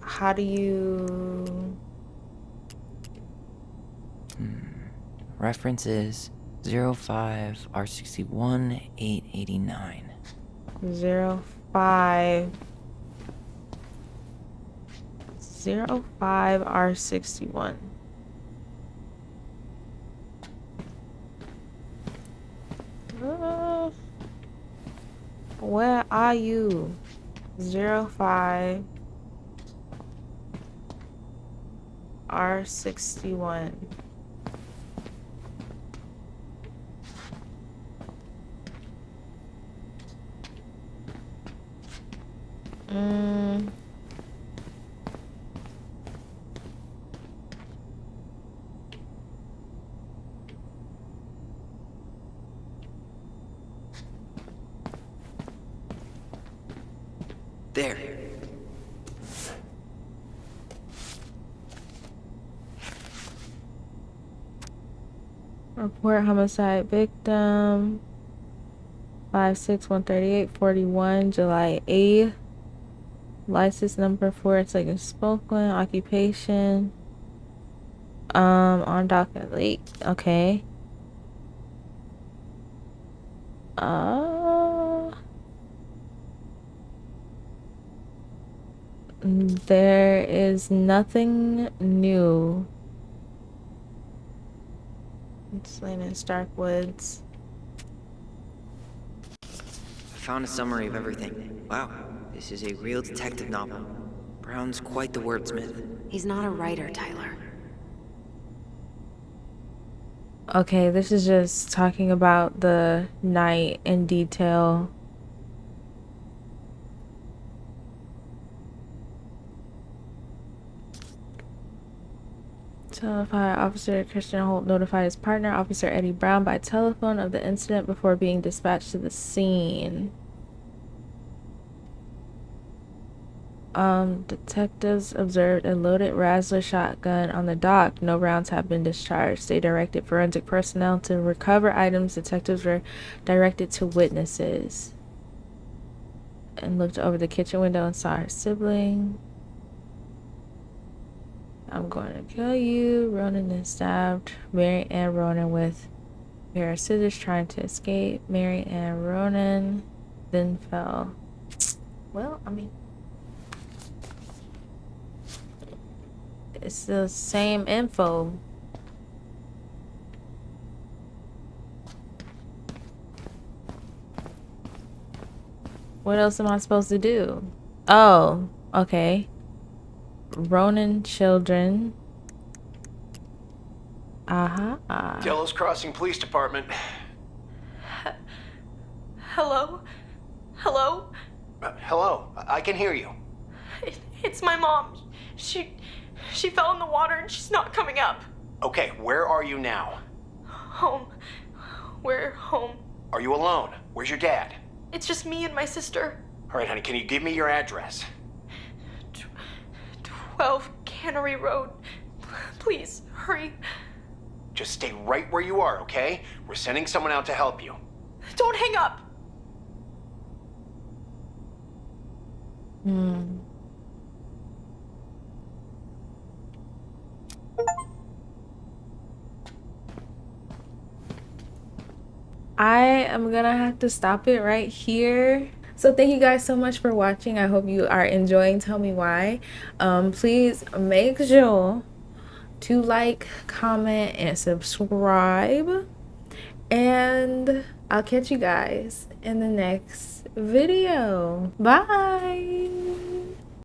How do you... Reference is 05R61889. 05R61. Where are you? 05R61. There. Report homicide victim 5613841, July 8th. License number 42nd Spokane. Occupation on docket late. Okay. There is nothing new. It's laying in Stark Woods. I found a summary of everything. Wow, this is a real detective novel. Brown's quite the wordsmith. He's not a writer, Tyler. Okay, this is just talking about the night in detail. Fire Officer Christian Holt notified his partner, Officer Eddie Brown, by telephone of the incident before being dispatched to the scene. Detectives observed a loaded Razzler shotgun on the dock. No rounds have been discharged. They directed forensic personnel to recover items. Detectives were directed to witnesses and looked over the kitchen window and saw her sibling. I'm going to kill you. Ronan then stabbed Mary Ann Ronan with a pair of scissors, trying to escape. Mary Ann Ronan then fell. Well, I mean, it's the same info. What else am I supposed to do? Oh, okay. Ronan children. Delos Crossing Police Department. Hello? Hello? Hello, I can hear you. It's my mom. She fell in the water and she's not coming up. Okay, where are you now? Home. We're home. Are you alone? Where's your dad? It's just me and my sister. All right, honey, can you give me your address? 12 Cannery Road. Please, hurry. Just stay right where you are, okay? We're sending someone out to help you. Don't hang up. I am gonna have to stop it right here. So thank you guys so much for watching. I hope you are enjoying Tell Me Why. Please make sure to like, comment, and subscribe. And I'll catch you guys in the next video. Bye.